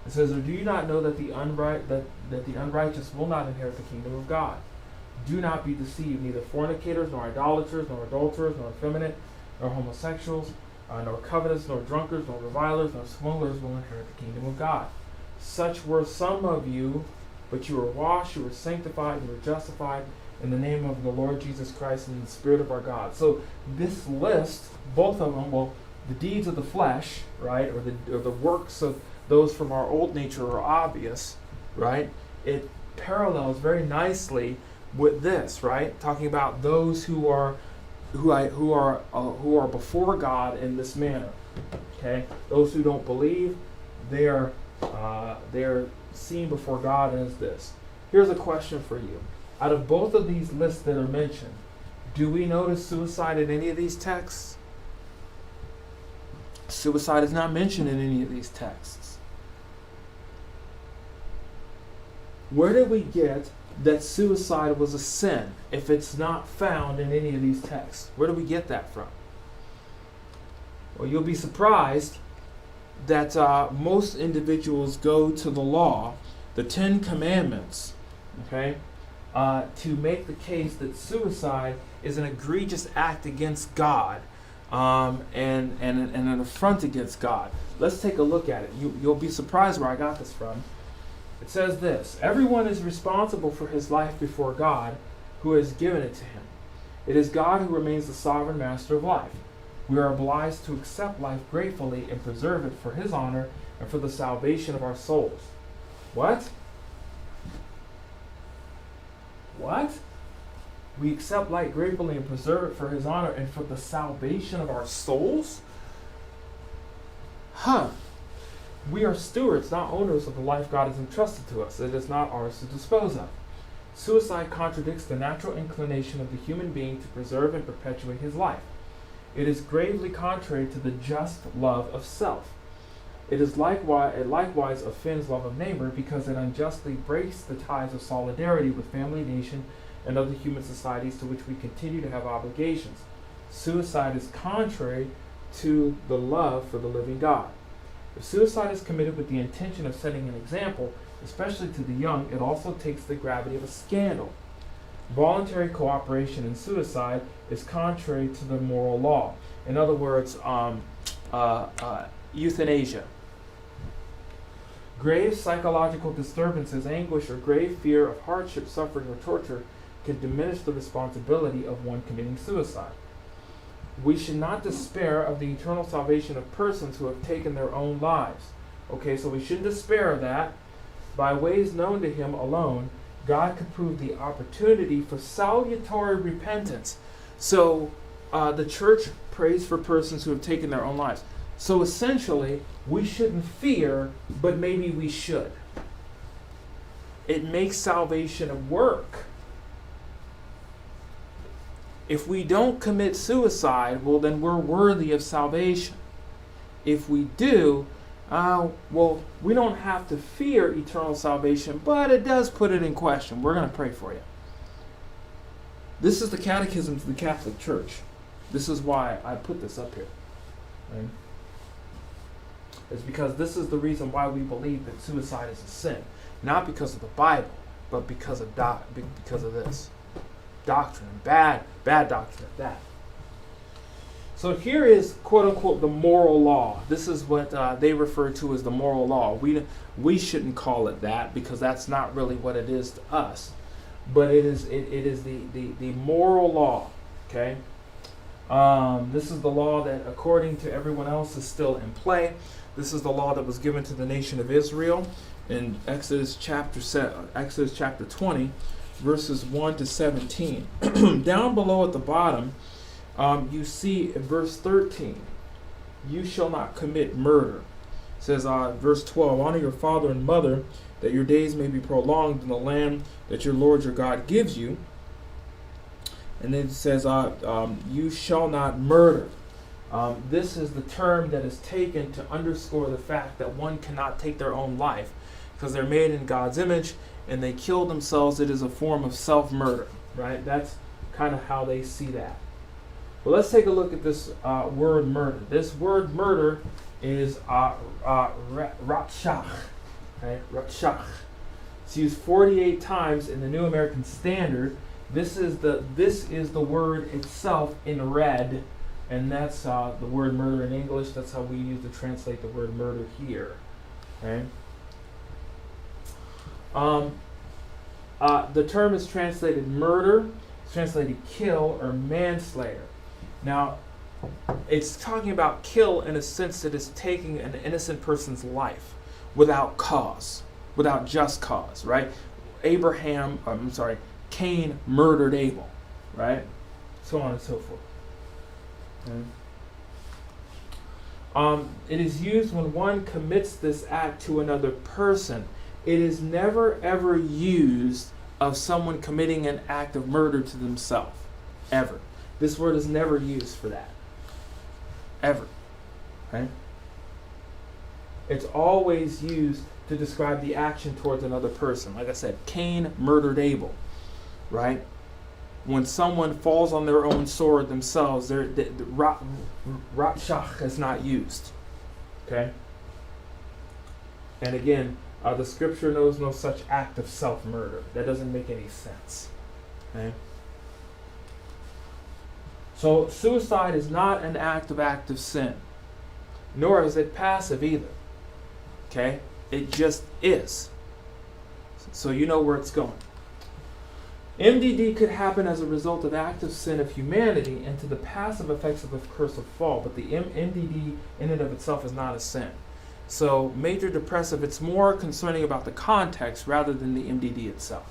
It says, "Or do you not know that the unrighteous will not inherit the kingdom of God? Do not be deceived, neither fornicators, nor idolaters, nor adulterers, nor effeminate, nor homosexuals, nor covetous, nor drunkards, nor revilers, nor swindlers will inherit the kingdom of God. Such were some of you, but you were washed, you were sanctified, you were justified in the name of the Lord Jesus Christ and in the Spirit of our God." So this list, both of them, well, the deeds of the flesh, right, or the works of those from our old nature are obvious, right? It parallels very nicely with this, right? Talking about those who are before God in this manner. Okay, those who don't believe, they are seen before God as this. Here's a question for you: out of both of these lists that are mentioned, do we notice suicide in any of these texts? Suicide is not mentioned in any of these texts. Where did we get that suicide was a sin if it's not found in any of these texts? Where do we get that from? Well, you'll be surprised that most individuals go to the law, the 10 Commandments, okay, to make the case that suicide is an egregious act against God and an affront against God. Let's take a look at it. You'll be surprised where I got this from. It says this: "Everyone is responsible for his life before God, who has given it to him. It is God who remains the sovereign master of life. We are obliged to accept life gratefully and preserve it for his honor and for the salvation of our souls." What? What? We accept life gratefully and preserve it for his honor and for the salvation of our souls? We are stewards, not owners of the life God has entrusted to us. It is not ours to dispose of. Suicide contradicts the natural inclination of the human being to preserve and perpetuate his life. It is gravely contrary to the just love of self. It likewise offends love of neighbor because it unjustly breaks the ties of solidarity with family, nation, and other human societies to which we continue to have obligations. Suicide is contrary to the love for the living God. If suicide is committed with the intention of setting an example, especially to the young, it also takes the gravity of a scandal. Voluntary cooperation in suicide is contrary to the moral law. In other words, euthanasia. Grave psychological disturbances, anguish, or grave fear of hardship, suffering, or torture can diminish the responsibility of one committing suicide. We should not despair of the eternal salvation of persons who have taken their own lives. Okay, so we shouldn't despair of that. By ways known to him alone, God could prove the opportunity for salutary repentance. So the church prays for persons who have taken their own lives. So essentially, we shouldn't fear, but maybe we should. It makes salvation a work. If we don't commit suicide, well, then we're worthy of salvation. If we do, well, we don't have to fear eternal salvation, but it does put it in question. We're going to pray for you. This is the Catechism to the Catholic Church. This is why I put this up here. Right? It's because this is the reason why we believe that suicide is a sin. Not because of the Bible, but because of this. Doctrine, bad doctrine at that. So here is, quote unquote, the moral law. This is what they refer to as the moral law. We shouldn't call it that because that's not really what it is to us. But it is the moral law. Okay? This is the law that, according to everyone else, is still in play. This is the law that was given to the nation of Israel in Exodus chapter 20, verses 1 to 17. Down below at the bottom, you see in verse 13, you shall not commit murder. It says, verse 12, honor your father and mother, that your days may be prolonged in the land that your Lord your God gives you. And then it says, you shall not murder. This is the term that is taken to underscore the fact that one cannot take their own life because they're made in God's image and they kill themselves. It is a form of self-murder, right? That's kind of how they see that. Well, let's take a look at this word murder. This word murder is ratshach. Right? Ratshach. It's used 48 times in the New American Standard. This is the word itself in red, and that's the word murder in English. That's how we use to translate the word murder here. Okay. The term is translated murder, it's translated kill or manslayer. Now, it's talking about kill in a sense that it's taking an innocent person's life without cause, without just cause, right? Cain murdered Abel, right? So on and so forth. Okay. It is used when one commits this act to another person. It is never ever used of someone committing an act of murder to themselves. Ever. This word is never used for that. Ever. Okay? It's always used to describe the action towards another person. Like I said, Cain murdered Abel. Right? When someone falls on their own sword themselves, ratshach is not used. Okay? And again, the scripture knows no such act of self-murder. That doesn't make any sense. Okay? So suicide is not an act of active sin, nor is it passive either. Okay? It just is. So you know where it's going. MDD could happen as a result of active sin of humanity and to the passive effects of the curse of fall, but the MDD in and of itself is not a sin. So major depressive, it's more concerning about the context rather than the MDD itself.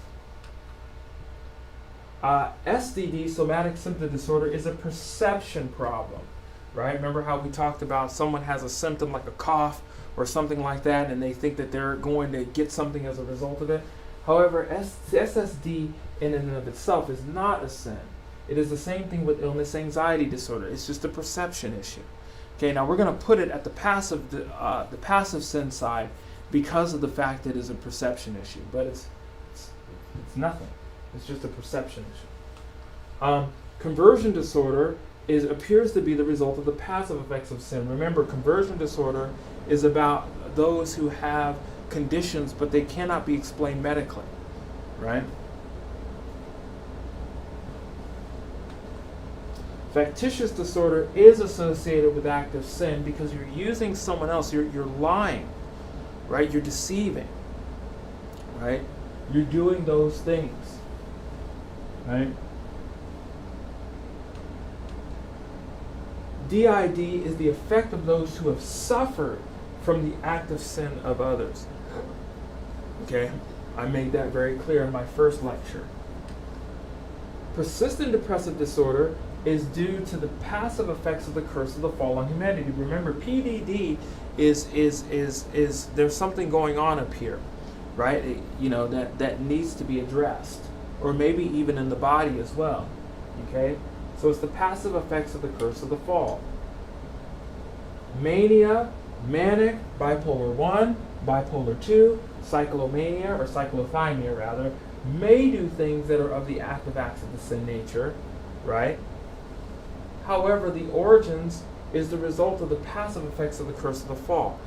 SDD, somatic symptom disorder, is a perception problem, right? Remember how we talked about someone has a symptom like a cough or something like that and they think that they're going to get something as a result of it? However, SSD in and of itself is not a sin. It is the same thing with illness, anxiety disorder. It's just a perception issue. Okay, now we're going to put it at the passive sin side because of the fact that it is a perception issue, but it's nothing. It's just a perception issue. Conversion disorder appears to be the result of the passive effects of sin. Remember, conversion disorder is about those who have conditions, but they cannot be explained medically, right? Factitious disorder is associated with active sin because you're using someone else. You're lying, right? You're deceiving, right? You're doing those things, right? DID is the effect of those who have suffered from the active sin of others. Okay, I made that very clear in my first lecture. Persistent depressive disorder is due to the passive effects of the curse of the fall on humanity. Remember, PDD is there's something going on up here, right? That needs to be addressed, or maybe even in the body as well. Okay, so it's the passive effects of the curse of the fall. Mania, manic, bipolar 1, bipolar 2, cyclomania, or cyclothymia rather, may do things that are of the active acts of the sin nature, right? However, the origins is the result of the passive effects of the curse of the fall,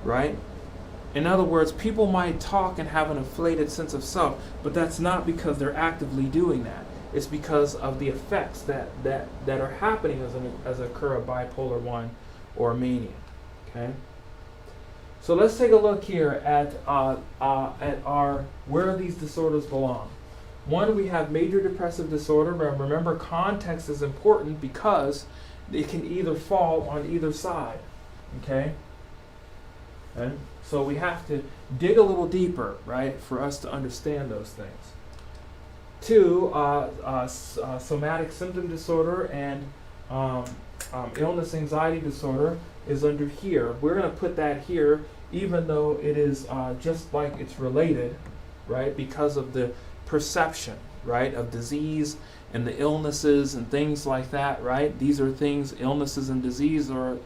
right? In other words, people might talk and have an inflated sense of self, but that's not because they're actively doing that. It's because of the effects that are happening as occur of bipolar 1 or mania. Okay. So let's take a look here at where these disorders belong. One, we have major depressive disorder. Remember, context is important because it can either fall on either side. Okay. And so we have to dig a little deeper, right, for us to understand those things. 2, somatic symptom disorder and illness, anxiety disorder is under here. We're going to put that here, even though it is just like it's related, right, because of the perception, right, of disease and the illnesses and things like that, right? These are things, illnesses and diseases are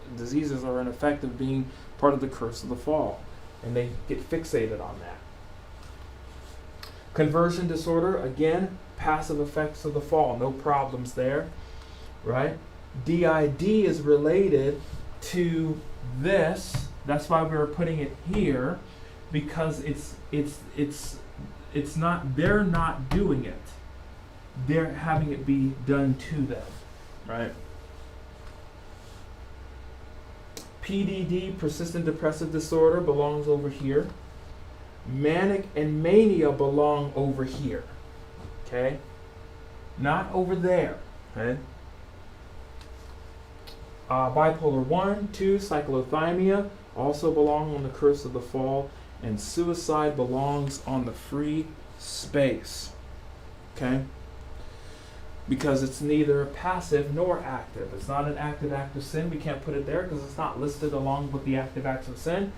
an effect of being part of the curse of the fall, and they get fixated on that. Conversion disorder, again, passive effects of the fall, no problems there, right? DID is related to this. That's why we were putting it here, because it's not, they're not doing it. They're having it be done to them, right? PDD, persistent depressive disorder, belongs over here. Manic and mania belong over here, okay? Not over there, okay? Bipolar 1, 2, cyclothymia also belong on the curse of the fall, and suicide belongs on the free space, okay? Because it's neither passive nor active. It's not an active act of sin. We can't put it there because it's not listed along with the active acts of sin.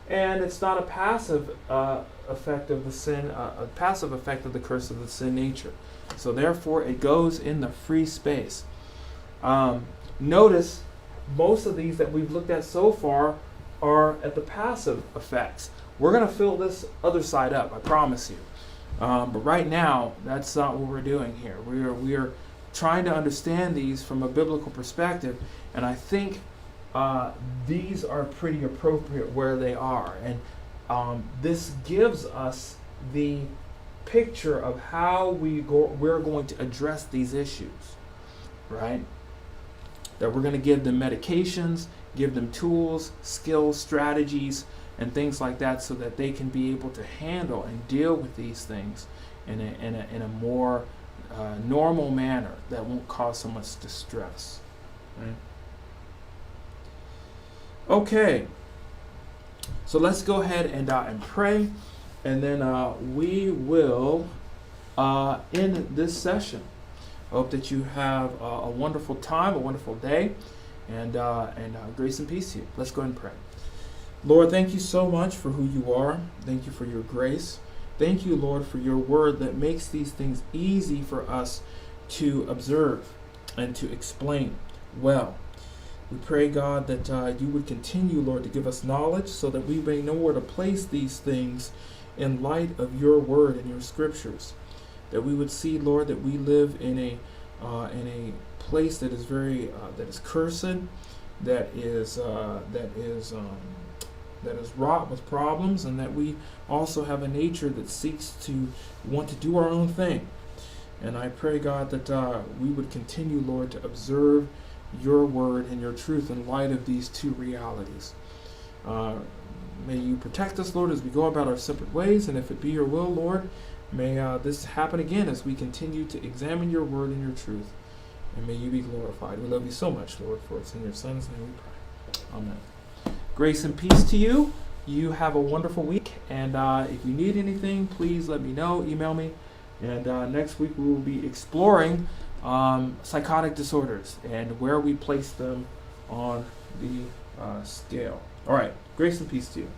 And it's not a passive effect of the sin, a passive effect of the curse of the sin nature. So therefore, it goes in the free space. Notice most of these that we've looked at so far are at the passive effects. We're going to fill this other side up, I promise you. But right now, that's not what we're doing here. We are trying to understand these from a biblical perspective, and I think these are pretty appropriate where they are. And this gives us the picture of how we're going to address these issues, right? That we're going to give them medications, give them tools, skills, strategies, and things like that, so that they can be able to handle and deal with these things in a more normal manner that won't cause so much distress. Right? Okay, so let's go ahead and pray, and then we will end this session. I hope that you have a wonderful time, a wonderful day, and grace and peace to you. Let's go ahead and pray. Lord, thank you so much for who you are. Thank you for your grace. Thank you, Lord, for your word that makes these things easy for us to observe and to explain well. We pray, God, that you would continue, Lord, to give us knowledge so that we may know where to place these things in light of your word and your scriptures. That we would see, Lord, that we live in a place that is that is cursed, that is wrought with problems, and that we also have a nature that seeks to want to do our own thing. And I pray, God, that we would continue, Lord, to observe your word and your truth in light of these two realities. May you protect us, Lord, as we go about our separate ways, and if it be your will, Lord, may this happen again as we continue to examine your word and your truth, and may you be glorified. We love you so much, Lord, for it's in your Son's name we pray. Amen. Grace and peace to you. You have a wonderful week, and if you need anything, please let me know. Email me. And next week we will be exploring psychotic disorders and where we place them on the scale. All right. Grace and peace to you.